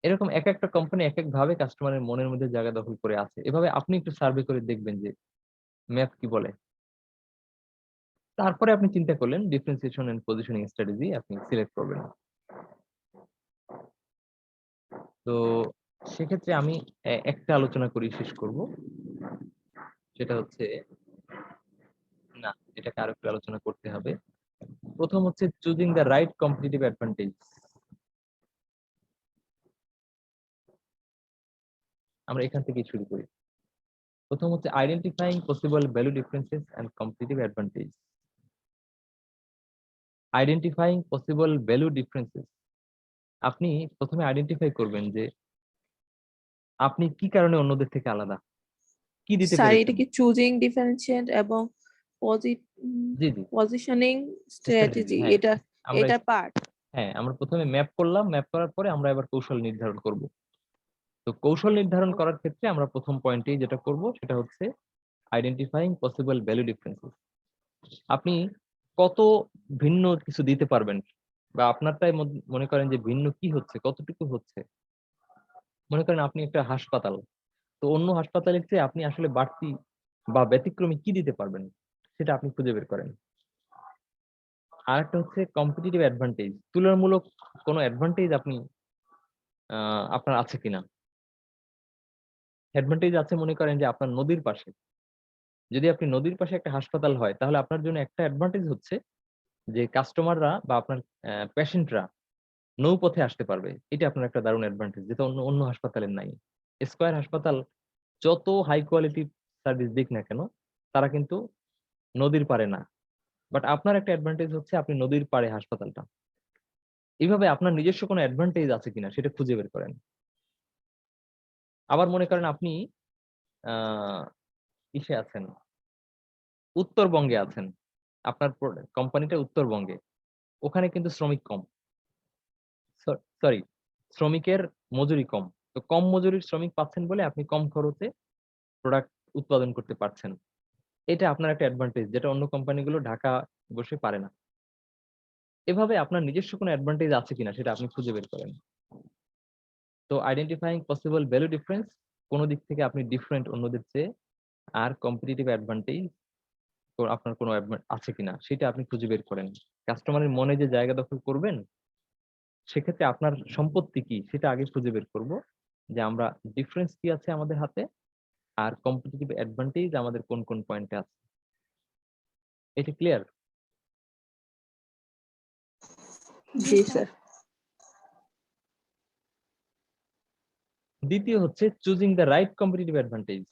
এরকম এক একটা কোম্পানি এক এক ভাবে কাস্টমারের মনের মধ্যে জায়গা দখল করে আছে। এভাবে আপনি একটু সার্ভে করে দেখবেন যে ম্যাপ কি বলে। তারপরে আপনি চিন্তা করলেন ডিফারেন্সিয়েশন এন্ড পজিশনিং স্ট্র্যাটেজি আপনি সিলেক্ট করবেন। তো সেক্ষেত্রে আমি একটা আলোচনা করি শেষ করব, সেটা হচ্ছে, না, এটাকে আরো একটু আলোচনা করতে হবে। প্রথম হচ্ছে choosing the right competitive advantage. আমরা এখান থেকে শুরু করি। প্রথম হচ্ছে identifying possible value differences and competitive advantage. Identifying possible value differences, আপনি প্রথমে আইডেন্টিফাই করবেন যে আপনি কি কারণে অন্যদের থেকে আলাদা, কি দিতে স্যার এটা পেরেছেন। কি চুজিং ডিফারেন্সিয়েট এবং জি জি, পজিশনিং স্ট্র্যাটেজি, স্ট্র্যাটেজি হ্যাঁ। এটা আমরা এটা পার্ট। হ্যাঁ, আমরা প্রথমে ম্যাপ করলাম, ম্যাপ করার পরে আমরা এবার কৌশল নির্ধারণ করব। তো কৌশল নির্ধারণ করার ক্ষেত্রে আমরা প্রথম পয়েন্টেই যেটা করব সেটা হচ্ছে আইডেন্টিফাইং পসিবল ভ্যালু ডিফারেন্সেস। আপনি কত ভিন্ন কিছু দিতে পারবেন, বা আপনারটাই মনে করেন যে ভিন্ন কি হচ্ছে, কতটুকু হচ্ছে। মনে করেন আপনি একটা হাসপাতাল, তো অন্য হাসপাতালের চেয়ে আপনি আসলে বাড়তি বা ব্যতিক্রমী কি দিতে পারবেন, সেটা আপনি খুঁজে বের করেন। আর একটা হচ্ছে কম্পিটিটিভ অ্যাডভান্টেজ, তুলনামূলক কোনো অ্যাডভান্টেজ আপনি আপনার আছে কিনা। অ্যাডভান্টেজ আছে, মনে করেন যে আপনার নদীর পাশে, যদি আপনি নদীর পাশে একটা হাসপাতাল হয় তাহলে আপনার জন্য একটা অ্যাডভান্টেজ হচ্ছে যে কাস্টমাররা বা আপনার পেশেন্টরা নৌপথে আসতে পারবে। এটা আপনার একটা দারুণ অ্যাডভান্টেজ, যেটা অন্য অন্য হাসপাতালের নাই। স্কয়ার হাসপাতাল যত হাই কোয়ালিটি সার্ভিস দিক না কেন, তারা কিন্তু নদীর পারে না। বাট আপনার একটা অ্যাডভান্টেজ হচ্ছে আপনি নদীর পাড়ে হাসপাতালটা। এইভাবে আপনার নিজস্ব কোনো অ্যাডভান্টেজ আছে কিনা সেটা খুঁজে বের করেন। আবার মনে করেন আপনি আহ ইসে আছেন, উত্তরবঙ্গে আছেন, আপনার কোম্পানিটা উত্তরবঙ্গে, ওখানে কিন্তু শ্রমিক কম, সরি, শ্রমিকের মজুরি কম। তো কম মজুরির শ্রমিক পাচ্ছেন বলে আপনি কম খরচে প্রোডাক্ট উৎপাদন করতে পারছেন। এটা আপনার একটা অ্যাডভান্টেজ, যেটা অন্য কোম্পানিগুলো ঢাকা বসে পারে না। এভাবে আপনার নিজস্ব কোনো অ্যাডভান্টেজ আছে কিনা সেটা আপনি খুঁজে বের করেন। তো আইডেন্টিফাইং পসিবল ভ্যালু ডিফারেন্স, কোন দিক থেকে আপনি ডিফারেন্ট অন্যদের চেয়ে, আর কম্পিটিটিভ অ্যাডভান্টেজ আপনার কোনো আছে কিনা সেটা আপনি খুঁজে বের করেন। কাস্টমারের মনে যে জায়গা দখল করবেন, সেক্ষেত্রে আপনার সম্পত্তি কি সেটা আগে খুঁজে বের করব, যে আমরা ডিফারেন্স কি আছে আমাদের হাতে, আর কম্পিটিটিভ অ্যাডভান্টেজ আমাদের কোন কোন পয়েন্টে আছে। এটা ক্লিয়ার? জি স্যার। দ্বিতীয় হচ্ছে choosing the right competitive advantage.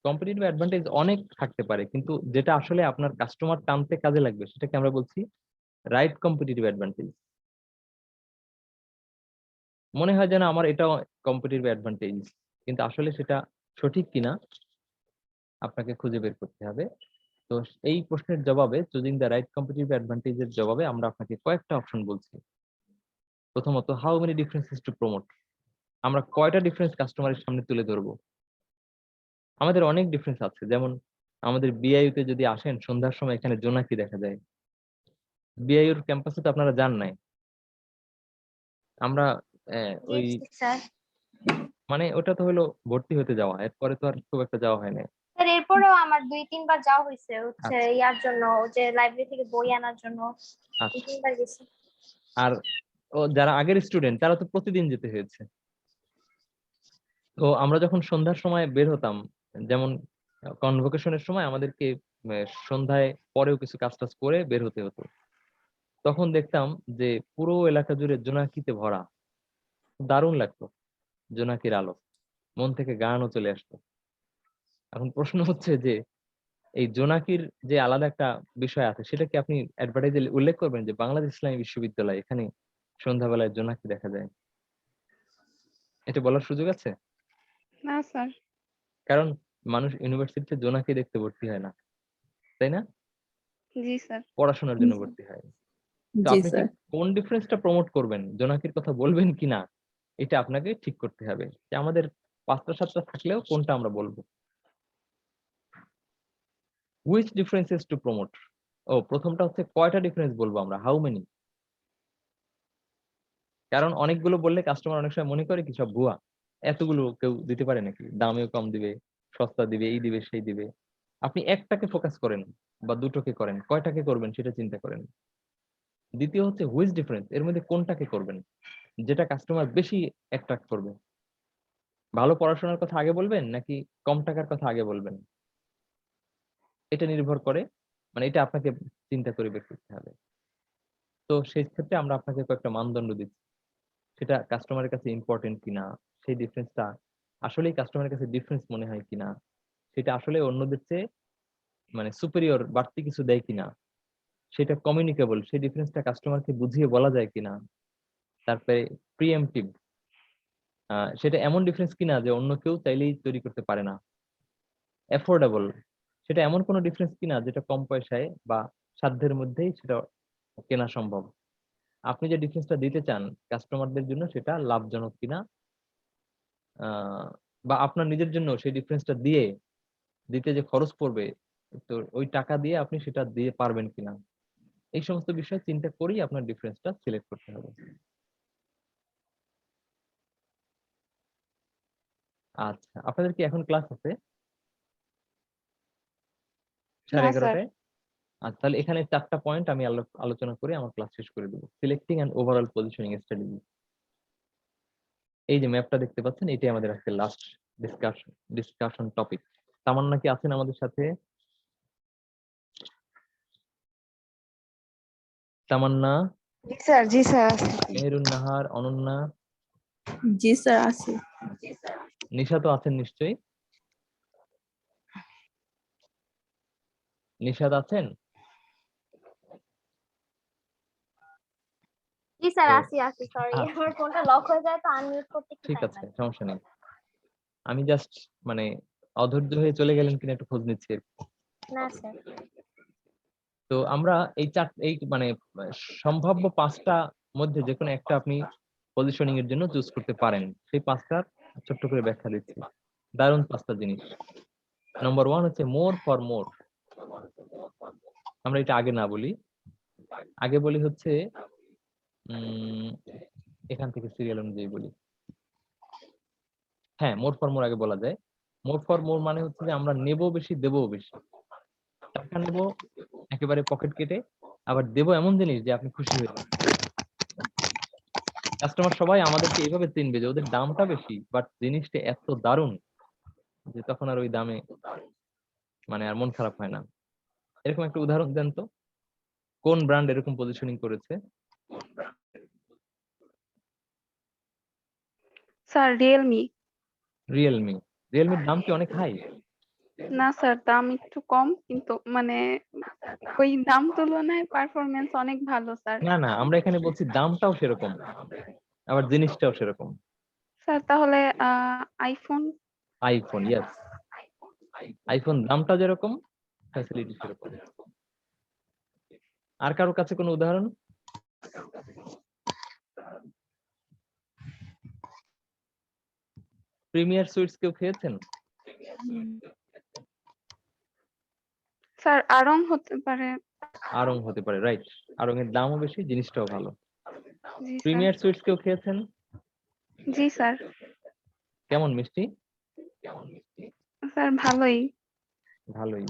Competitive advantage অনেক থাকতে পারে, কিন্তু যেটা আসলে আপনার কাস্টমার টানতে কাজে লাগবে সেটাকে আমরা বলছি রাইট কম্পিটিটিভ অ্যাডভান্টেজ। মনে হয় যেন আমার এটাও কম্পিটিটিভ অ্যাডভান্টেজ, কিন্তু আসলে সেটা সঠিক কিনা আপনাকে খুঁজে বের করতে হবে। তো এই প্রশ্নের জবাবে, চুজিং দ্য রাইট কম্পিটিটিভ অ্যাডভান্টেজের জবাবে আমরা আপনাকে কয়েকটা অপশন বলছি। প্রথমত, how many differences to promote. আমরা কয়টা ডিফারেন্স কাস্টমারের সামনে তুলে ধরবো? আমাদের অনেক ডিফারেন্স আছে। যেমন আমাদের বিআইইউ তে যদি আসেন, সন্ধ্যার সময় এখানে জোনাকি দেখা যায়। বিআইইউর ক্যাম্পাসে তো আপনারা যান নাই। আমরা ওই স্যার মানে ওটা তো হলো ভর্তি হতে যাওয়া, এরপরে তো আর খুব একটা যাওয়া হয় না। স্যার এরপরেও আমার 2-3 বার যাওয়া হয়েছে হচ্ছে আচ্ছা। ইয়ার জন্য, যে লাইব্রেরি থেকে বই আনার জন্য আচ্ছা। 2-3 বার গেছি। আর যারা আগের স্টুডেন্ট তারা তো প্রতিদিন যেতে হয়েছে। তো আমরা যখন সন্ধ্যার সময় বের হতাম, যেমন কনভোকেশনের সময় আমাদেরকে সন্ধ্যায় পরেও কিছু কাজ টাজ করে বের হতে হতো, তখন দেখতাম যে পুরো এলাকা জুড়ে জোনাকিতে ভরা। দারুণ লাগতো জোনাকির আলো, মন থেকে গানও চলে আসতো। এখন প্রশ্ন হচ্ছে যে এই জোনাকির যে আলাদা একটা বিষয় আছে, সেটা কি আপনি অ্যাডভার্টাইজে উল্লেখ করবেন যে বাংলাদেশ ইসলামী বিশ্ববিদ্যালয়, এখানে সন্ধ্যাবেলায় জোনাকি দেখা যায়? এটা বলার সুযোগ আছে? না স্যার। কারণ মানুষ ইউনিভার্সিটিতে জোনাকি দেখতে ভর্তি হয় না, তাই না? জি স্যার। পড়াশোনার জন্য ভর্তি হয়। তো জি আপনি স্যার। ঠিক কোন ডিফারেন্সটা প্রমোট করবেন, জোনাকির কথা বলবেন কিনা, এটা আপনাকে ঠিক করতে হবে যে আমাদের 5টা-7টা থাকলেও কোনটা আমরা বলবো। Which differences to promote. ও প্রথমটা হচ্ছে কয়টা ডিফারেন্স বলবো আমরা, হাউ মেনি। কারণ অনেকগুলো বললে কাস্টমার অনেক সময় মনে করে কি সব ভুয়া, এতগুলো কেউ দিতে পারে নাকি, দামেও কম দিবে, সস্তা দিবে, এই দিবে সেই দিবে। আপনি একটাকে ফোকাস করেন বা দুটোকে করেন, কয়টাকে করবেন সেটা চিন্তা করেন। দ্বিতীয় হচ্ছে হুইচ ডিফারেন্স, এর মধ্যে কোনটাকে করবেন যেটা কাস্টমার বেশি অ্যাট্রাক্ট করবে। ভালো পড়াশোনার কথা আগে বলবেন নাকি কম টাকার কথা আগে বলবেন, এটা নির্ভর করে, মানে এটা আপনাকে চিন্তা করে বের করতে হবে। তো সেই ক্ষেত্রে আমরা আপনাকে কয়েকটা মানদণ্ড দিচ্ছি, সেটা কাস্টমারের কাছে ইম্পর্টেন্ট কিনা, সেই ডিফারেন্সটা আসলেই কাস্টমারের কাছে ডিফারেন্স মনে হয় কিনা, সেটা আসলে অন্যদের চেয়ে মানে সুপেরিয়র বাড়তি কিছু দেয় কিনা, সেটা কমিউনিকেবল, সেই ডিফারেন্সটা কাস্টমারকে বুঝিয়ে বলা যায় কিনা। তারপরে প্রিএমটিভ, সেটা এমন ডিফারেন্স কিনা যে অন্য কেউ চাইলেই তৈরি করতে পারে না। অ্যাফোর্ডেবল, সেটা এমন কোনো ডিফারেন্স কিনা যেটা কম পয়সায় বা সাধ্যের মধ্যেই সেটা কেনা সম্ভব। আপনি যে ডিফারেন্সটা দিতে চান কাস্টমারদের জন্য সেটা লাভজনক কিনা, বা আপনার নিজের জন্য সেই ডিফারেন্সটা দিতে যে খরচ পড়বে, তো ওই টাকা দিয়ে আপনি সেটা দিয়ে পারবেন কিনা, এই সমস্ত বিষয় চিন্তা করেই আপনার ডিফারেন্সটা সিলেক্ট করতে হবে। আচ্ছা, আপনাদের কি এখন ক্লাস আছে? না স্যার। 11:30টায়? আচ্ছা, তাহলে এখানে 4টা পয়েন্ট আমি আলোচনা করে আমার ক্লাস শেষ করে দেবো। Selecting and overall positioning strategy. এই যে ম্যাপটা দেখতে পাচ্ছেন, এটাই আমাদের আজকে লাস্ট ডিসকাশন টপিক। তামান্না কি আছেন আমাদের সাথে? তামান্না, জি স্যার। জি স্যার আছে। মেহেরুন নাহার, অনন্যা, জি স্যার আছে। নিশা তো আছেন নিশ্চয়ই। নিশাদ আছেন? জি স্যার তো আছি সরি আচ্ছা, আমার ফোনটা লক হয়ে যায় তো আনমিউট করতে একটু ঠিক টাইম আছে, লাগে। সমস্যা নেই। আমি জাস্ট মানে অধৈর্য হয়ে চলে গেলেন কিনা একটু খোঁজ নিচ্ছি। না স্যার। তো আমরা এই মানে সম্ভাব্য 5টা মধ্যে যে কোনো একটা আপনি পজিশনিং এর জন্য চুজ করতে পারেন। সেই 5টার ছোট্ট করে ব্যাখ্যা দিচ্ছি। দারুণ 5টা জিনিস। নাম্বার 1 হচ্ছে মোর ফর মোর। আমরা এটা আগে না বলি, আগে বলি হচ্ছে এখান থেকে সিরিয়াল অনুযায়ী বলি। হ্যাঁ, মোর ফর মোর আগে বলা যায়। মোর ফর মোর মানে হচ্ছে যে আমরা নেবো বেশি, দেবো বেশি। টাকা নেবো একেবারে পকেট কেটে, আবার দেবো এমন জিনিস যে আপনি খুশি হয়ে যাবেন। কাস্টমার সবাই আমাদেরকে এইভাবে চিনবে যে ওদের দামটা বেশি বাট জিনিসটা এত দারুণ যে তখন আর ওই দামে মানে আর মন খারাপ হয় না। এরকম একটা উদাহরণ দেন তো, কোন ব্র্যান্ড এরকম পজিশনিং করেছে? Sir Realme. রিয়েলমির দাম কি অনেক হাই? না স্যার, দাম একটু কম, কিন্তু মানে ওই দাম তুলনায় পারফরমেন্স অনেক ভালো স্যার। না না, আমরা এখানে বলছি দামটাও সেরকম, আবার জিনিসটাও সেরকম। স্যার তাহলে আইফোন। IPhone, yes. আইফোন দামটা যেরকম, ফ্যাসিলিটি সেরকম। আর কারো কাছে কোনো উদাহরণ? প্রিমিয়ার সুইটস কেউ খেয়েছেন? স্যার আড়ং হতে পারে। আড়ং হতে পারে, রাইট। আড়ং এর দামও বেশি, জিনিসটাও ভালো। জি স্যার। প্রিমিয়ার সুইটস কেউ খেয়েছেন? জি স্যার। কেমন মিষ্টি? স্যার ভালোই। ভালোই।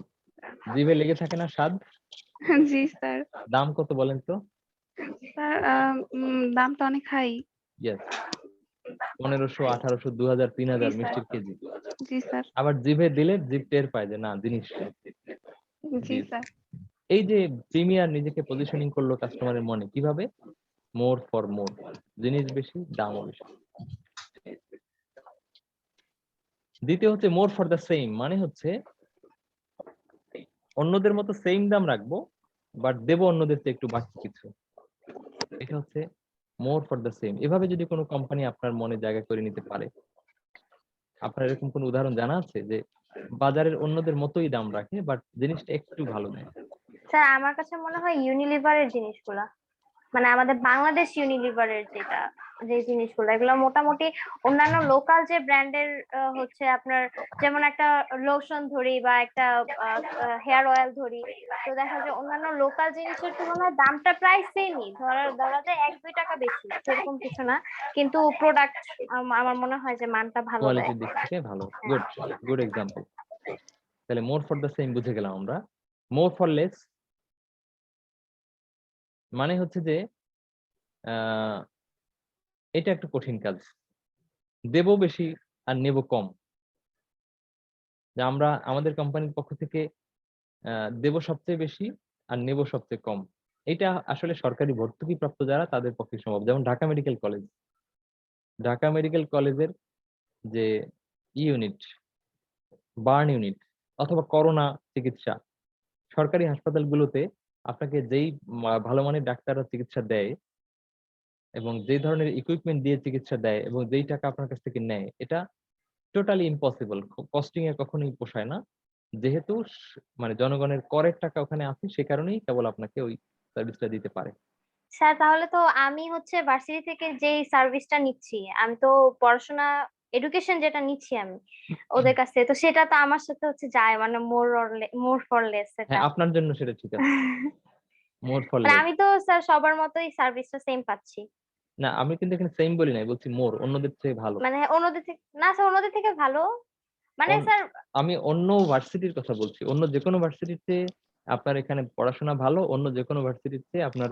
জিভে লেগে থাকে না স্বাদ? জি স্যার। দাম কত বলেন তো? স্যার দামটা অনেক হাই। ইয়েস, 1500, 1800, 2000, 3000 জি স্যার। মিষ্টির কেজি। জি স্যার। আবার জিভে দিলে জিভ টের পায় যে না জিনিস। জি স্যার। এই যে প্রিমিয়ার নিজেকে পজিশনিং করলো কাস্টমারের মনে কিভাবে? মোর ফর মোর, জিনিস বেশি, দামও বেশি। দ্বিতীয় হচ্ছে মোর ফর দ্য সেম, মানে হচ্ছে অন্যদের মতো সেম দাম রাখবো, বাট দেবো অন্যদের চেয়ে একটু বাড়তি কিছু। এটা হচ্ছে মোর ফর দ্য সেম। এভাবে যদি কোনো কোম্পানি আপনার মনে জায়গা করে নিতে পারে, আপনার এরকম কোনো উদাহরণ জানা আছে যে বাজারের অন্যদের মতোই দাম রাখে বাট জিনিসটা একটু ভালো দেয়? স্যার আমার কাছে মনে হয় ইউনিলিভারের জিনিসগুলা, মানে আমাদের বাংলাদেশ ইউনিলিভারের যে জিনিসগুলো, এগুলো মোটামুটি অন্যান্য লোকাল যে ব্র্যান্ডের হচ্ছে আপনার, যেমন একটা লোশন ধরি বা একটা হেয়ার অয়েল ধরি, তো দেখা যায় অন্যান্য লোকাল জিনিসের তুলনায় দামটা প্রায় সেমই, ধরা যায় 1-2 টাকা বেশি, সেরকম কিছু না, কিন্তু প্রোডাক্ট আমার মনে হয় যে মানটা ভালো দেয়। কোয়ালিটির দিক থেকে ভালো। Good, good example. তাহলে মোর ফর দ্য সেম বুঝে গেলাম আমরা। মোর ফর লেস মানে হচ্ছে যে এটা একটা কঠিন কাজ, দেব বেশি আর নেব কম। যে আমরা আমাদের কোম্পানির পক্ষ থেকে দেব সবচেয়ে বেশি আর নেব সবচেয়ে কম। এটা আসলে সরকারি ভর্তুকি প্রাপ্ত যারা তাদের পক্ষে সম্ভব। যেমন Dhaka medical college, Dhaka medical কলেজের যে ইউনিট, বার্ন ইউনিট অথবা করোনা চিকিৎসা, সরকারি হাসপাতালগুলোতে আপনাকে যেই ভালো মানের ডাক্তাররা চিকিৎসা দেয় এবং যে ধরনের ইকুইপমেন্ট দিয়ে চিকিৎসা দেয় এবং যেই টাকা আপনার কাছ থেকে নেয়, এটা টোটালি ইম্পসিবল, কস্টিং এ কখনোই পোষায় না। যেহেতু মানে জনগণের করের টাকা ওখানে আছে, সে কারণেই কেবল আপনাকে ওই সার্ভিসটা দিতে পারে। স্যার তাহলে তো আমি হচ্ছে ভার্সিটি থেকে যেই সার্ভিসটা নিচ্ছি, আমি তো পড়াশোনা এডুকেশন যেটা নিচ্ছি আমি ওদের কাছ থেকে, তো সেটা তো আমার সাথে হচ্ছে যায়, মানে মোর ফর লেস সেটা। হ্যাঁ, আপনার জন্য সেটা ঠিক আছে, মোর ফর মানে লেস। আমি তো স্যার সবার মতোই সার্ভিসটা সেম পাচ্ছি। না, আমি কিন্তু এখানে সেম বলি নাই, বলছি মোর, অন্যদের চেয়ে ভালো। মানে অন্যদের থেকে না স্যার, অন্যদের থেকে ভালো মানে স্যার। আমি অন্য ভার্সিটির কথা বলছি, অন্য যে কোনো ভার্সিটির চেয়ে আপনার এখানে পড়াশোনা ভালো, অন্য যে কোনো ভার্সিটির চেয়ে আপনার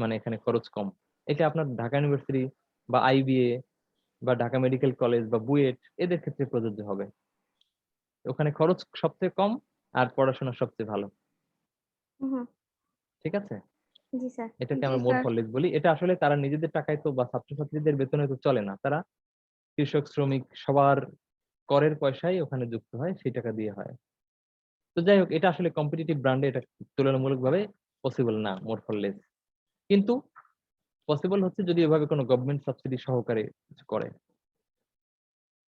মানে এখানে খরচ কম। এটা আপনার ঢাকা ইউনিভার্সিটি বা আইবিএ বা ঢাকা মেডিকেল কলেজ বা বুয়েট এদের ক্ষেত্রে প্রযোজ্য হবে। ওখানে খরচ সবচেয়ে কম আর পড়াশোনা সবচেয়ে ভালো। হুম। ঠিক আছে, জি স্যার। এটাকে জি আমরা মোর স্যার। ফর লেস বলি। এটা আসলে তারা নিজেদের টাকায় তো বা ছাত্রছাত্রীদের বেতনে তো চলে না, তারা কৃষক শ্রমিক সবার করের পয়সায় ওখানে যুক্ত হয়, সেই টাকা দিয়ে হয়। তো যাই হোক, এটা আসলে কম্পিটিটিভ ব্র্যান্ডে এটা তুলনামূলকভাবে পসিবল না মোর ফর লেস, কিন্তু পসিবল হচ্ছে যদি এভাবে কোনো গভর্নমেন্ট সাবসিডি সহকারে কিছু করে।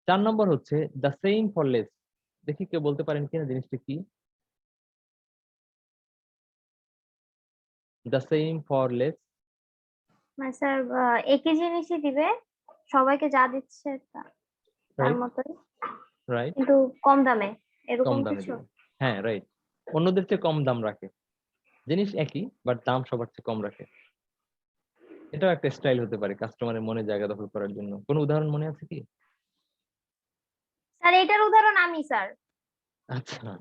4 নম্বর হচ্ছে দ্য সেম ফর লেস। দেখি কেউ বলতে পারেন কিনা জিনিসটা কি? দ্য সেম ফর লেস, মানে স্যার একই জিনিসই দিবে, সবাইকে যা দিচ্ছে তার রাইট মতোই, রাইট, কিন্তু কম দামে, কম এরকম দামে কিছু। দিবে। হ্যাঁ রাইট, অন্যদের চেয়ে কম দাম রাখে, জিনিস একই বাট দাম সবার চেয়ে কম রাখে। এটাও একটা স্টাইল হতে পারে কাস্টমারের মনে জায়গা দখল করার জন্য। কোনো উদাহরণ মনে আছে কি? স্যার এইটার উদাহরণ আমি স্যার। আচ্ছা, স্যার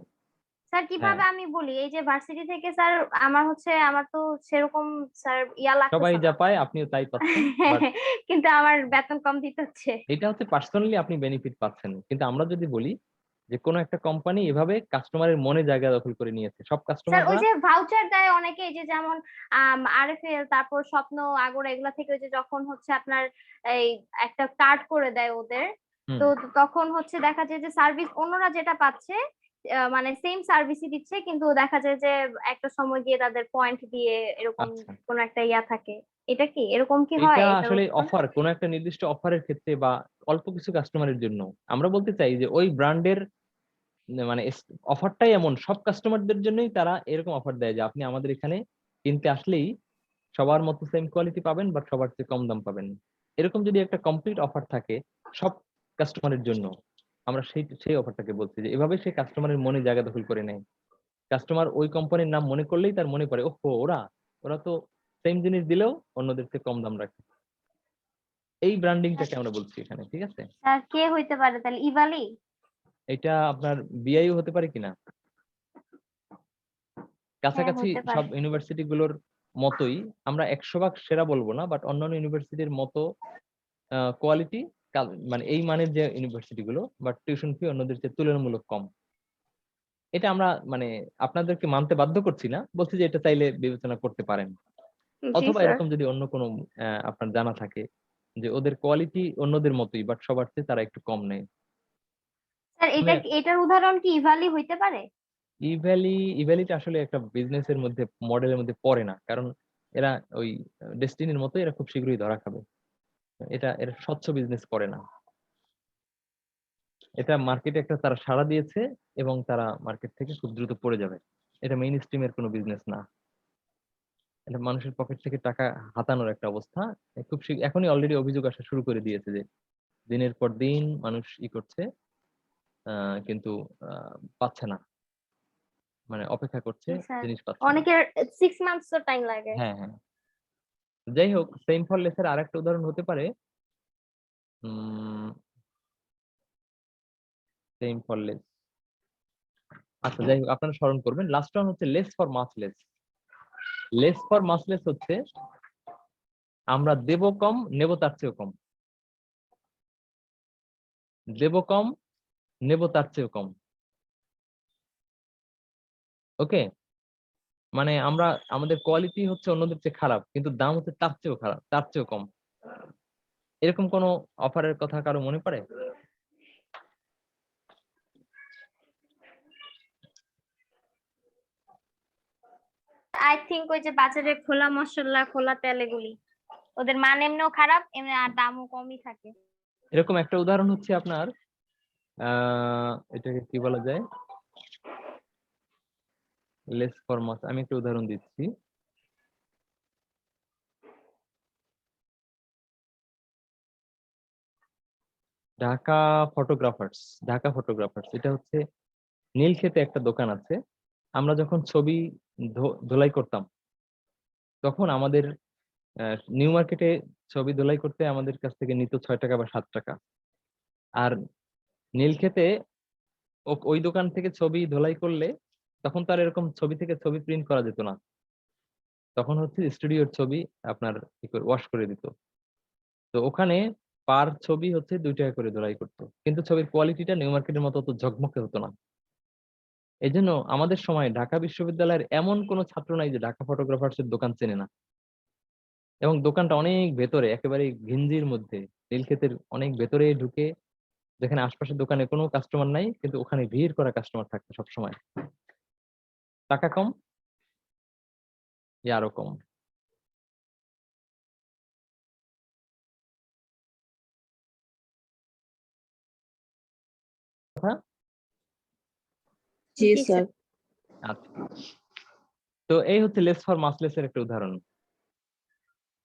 হ্যাঁ, কিভাবে আমি বলি, এই যে ভার্সিটি থেকে স্যার আমার তো সেরকম স্যার ইয়া সবাই লাগতেছে যা না। পায় আপনিও তাই পাচ্ছেন, বাট কিন্তু আমার বেতন কম দিতে হচ্ছে। এটা হচ্ছে পার্সোনালি আপনি বেনিফিট পাচ্ছেন। কিন্তু আমরা যদি বলি যে কোনো একটা কোম্পানি এভাবে কাস্টমারের মনে জায়গা দখল করে নিয়েছে। সব স্যার ওই কাস্টমাররা যে ভাউচার দেয় অনেকে, এই যে যেমন আরএফএল, তারপর স্বপ্ন, আগরা, এগুলা থেকে ওই যে যখন হচ্ছে আপনার এই একটা কার্ড করে দেয় ওদের, তো তখন হচ্ছে দেখা যায় যে সার্ভিস অন্যরা যেটা পাচ্ছে মানে সেম সার্ভিসই দিচ্ছে, কিন্তু দেখা যায় যে একটা সময় গিয়ে তাদের পয়েন্ট দিয়ে এরকম আচ্ছা, কোন একটা ইয়া থাকে। এটা কি এরকম কি হয়? এটা এটার আসলে উত্তর? অফার, কোন একটা নির্দিষ্ট অফারের ক্ষেত্রে বা অল্প কিছু কাস্টমারের জন্য। আমরা বলতে চাই যে ওই ব্র্যান্ডের মানে অফারটাই এমন, সব কাস্টমারদের জন্যই তারা এরকম অফার দেয় যে আপনি আমাদের এখানে কিনতে আসলেই সবার মতো সেম কোয়ালিটি পাবেন, বাট সবার চেয়ে কম দাম পাবেন। এরকম যদি একটা কমপ্লিট অফার থাকে সব কাস্টমারের জন্য, আমরা সেই সেই অফারটাকে বলছি যে এভাবে সে কাস্টমারের মনে জায়গা দখল করে নেয়। কাস্টমার ওই কোম্পানির নাম মনে করলেই তার মনে পড়ে, ওহো ওরা ওরা তো সেম জিনিস দিলেও অন্যদের থেকে কম দাম রাখে। এই ব্র্যান্ডিংটাকে আমরা বলছি এখানে, ঠিক আছে? স্যার কে হইতে পারে তাহলে? ইভালি? এটা আপনার বিআইও হতে পারে কিনা, হ্যাঁ, কাছাকাছি হতে পারে। সব ইউনিভার্সিটি গুলোর মতোই। আমরা 100% সেরা বলবো না, বাট অন্যান্য ইউনিভার্সিটির মতো কোয়ালিটি, মানে এই মানের যে ইউনিভার্সিটি গুলো, বাট টিউশন ফি অন্যদের চেয়ে তুলনামূলক কম। এটা আমরা মানে আপনাদেরকে মানতে বাধ্য করছি না, বলছি যে এটা চাইলে বিবেচনা করতে পারেন। জি অথবা স্যার। এরকম যদি অন্য কোনো আপনার জানা থাকে যে ওদের কোয়ালিটি অন্যদের মতোই, বাট সবার চেয়ে তারা একটু কম নেয়। স্যার আমি এটার উদাহরণ কি ইভালি হইতে পারে? ইভ্যালিটা আসলে একটা বিজনেসের মধ্যে, মডেলের মধ্যে পড়ে না, কারণ এরা ওই ডেস্টিনির মতো এরা খুব শীঘ্রই ধরা খাবে। এরা স্বচ্ছ বিজনেস করে না। এটা মার্কেটে একটা তারা সাড়া দিয়েছে এবং তারা মার্কেট থেকে খুব দ্রুত পড়ে যাবে। এটা মেইন স্ট্রিমের কোনো বিজনেস না। এটা মানুষের পকেট থেকে টাকা হাতানোর একটা অবস্থা। খুব এখনই অলরেডি অভিযোগ আসা শুরু করে দিয়েছে যে দিনের পর দিন মানুষ করছে, কিন্তু পাচ্ছে না, মানে অপেক্ষা করছে, জি স্যার, জিনিস পাচ্ছে না। অনেকের 6 মান্থস তো টাইম লাগে। হ্যাঁ, হ্যাঁ। যাই হোক, সেম ফর লেসের আরেকটা উদাহরণ হতে পারে সেম ফর লেস। আচ্ছা, যাই হোক, আপনারা স্মরণ করবেন, লাস্ট ওয়ান হচ্ছে লেস ফর মাসলেস। লেস ফর মাসলেস হচ্ছে আমরা দেব কম, নেব তার চেয়েও কম। দেব কম, নেব তার চেয়েও কম। ওকে, মানে আমরা আমাদের কোয়ালিটি হচ্ছে অন্যদের চেয়ে খারাপ, কিন্তু দাম হচ্ছে তার চেয়েও খারাপ, তার চেয়েও কম। এরকম কোন অফারের কথা কারো মনে পড়ে? আই থিংক ওই যে বাজারে খোলা মশলা, খোলা তেল, এগুলি ওদের মান এমনিও খারাপ, এমনি আর দামও কমই থাকে। এরকম একটা উদাহরণ হচ্ছে আপনার এটাকে কি বলা যায়, লেস ফর মাস। আমি একটা উদাহরণ দিচ্ছি। ঢাকা ফটোগ্রাফার্স। ঢাকা ফটোগ্রাফার্স এটা হচ্ছে নীলক্ষেতে একটা দোকান আছে। আমরা যখন ছবি ধোলাই করতাম তখন আমাদের নিউ মার্কেটে ছবি ধোলাই করতে আমাদের কাছ থেকে নিত 6 টাকা বা 7 টাকা। আর নীলক্ষেতে ওই দোকান থেকে ছবি ধোলাই করলে তখন তো আর এরকম ছবি থেকে ছবি প্রিন্ট করা যেত না, তখন হচ্ছে স্টুডিওর ছবি আপনার ওয়াশ করে দিত। তো ওখানে পার ছবি হচ্ছে 2 টাকা করে ধোলাই করতো, কিন্তু ছবির কোয়ালিটিটা নিউ মার্কেটের মতো তো ঝকমকে হতো না। এই জন্য আমাদের সময় ঢাকা বিশ্ববিদ্যালয়ের এমন কোনো ছাত্র নাই যে ঢাকা ফটোগ্রাফার্স এর দোকান চেনে না। এবং দোকানটা অনেক ভেতরে, একেবারে ঘিঞ্জির মধ্যে, নীলক্ষেতের অনেক ভেতরে ঢুকে, যেখানে আশপাশের দোকানে কোনো কাস্টমার নাই, কিন্তু ওখানে ভিড় করা কাস্টমার থাকতো সবসময়। টাকা কম, আরো কম। কথা। জি জি স্যার। স্যার। আচ্ছা, তো এই হচ্ছে লেস ফর মাসলেস এর একটা উদাহরণ,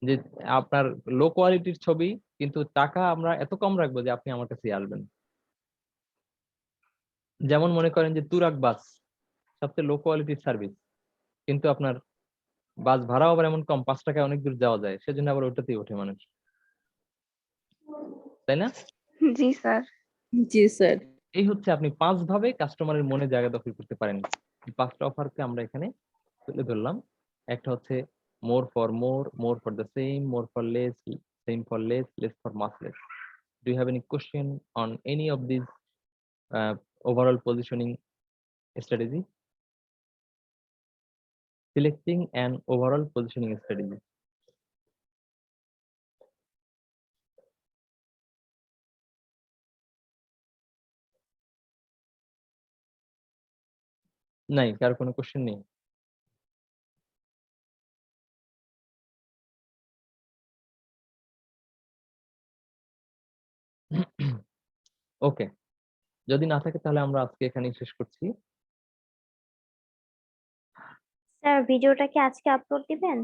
যে আপনার লো কোয়ালিটির ছবি, কিন্তু টাকা আমরা এত কম রাখবো যে আপনি আমার কাছে আসবেন। যেমন মনে করেন যে তুরাগ বাস, সবচেয়ে লো কোয়ালিটির সার্ভিস, কিন্তু আপনার বাস ভাড়াও আবার এমন কম, 5 টাকায় অনেক দূর যাওয়া যায়, সেজন্য আবার ওটাতেই ওঠে মানুষ, তাই না? জি স্যার। জি স্যার। এই হচ্ছে আপনি 5 ভাবে কাস্টমারের মনে জায়গা দখল করতে পারেন। 5টা অফারকে আমরা এখানে তুলে ধরলাম। একটা হচ্ছে more for more, more for the same, more for less, same for less, less for much less. Do you have any question on any of this overall positioning strategy. Selecting an overall positioning strategy. নাই, কার কোনো question নেই? ওকে, যদি না থাকে তাহলে আমরা আজকে এখানেই শেষ করছি। স্যার ভিডিওটা কি আজকে আপলোড দিবেন?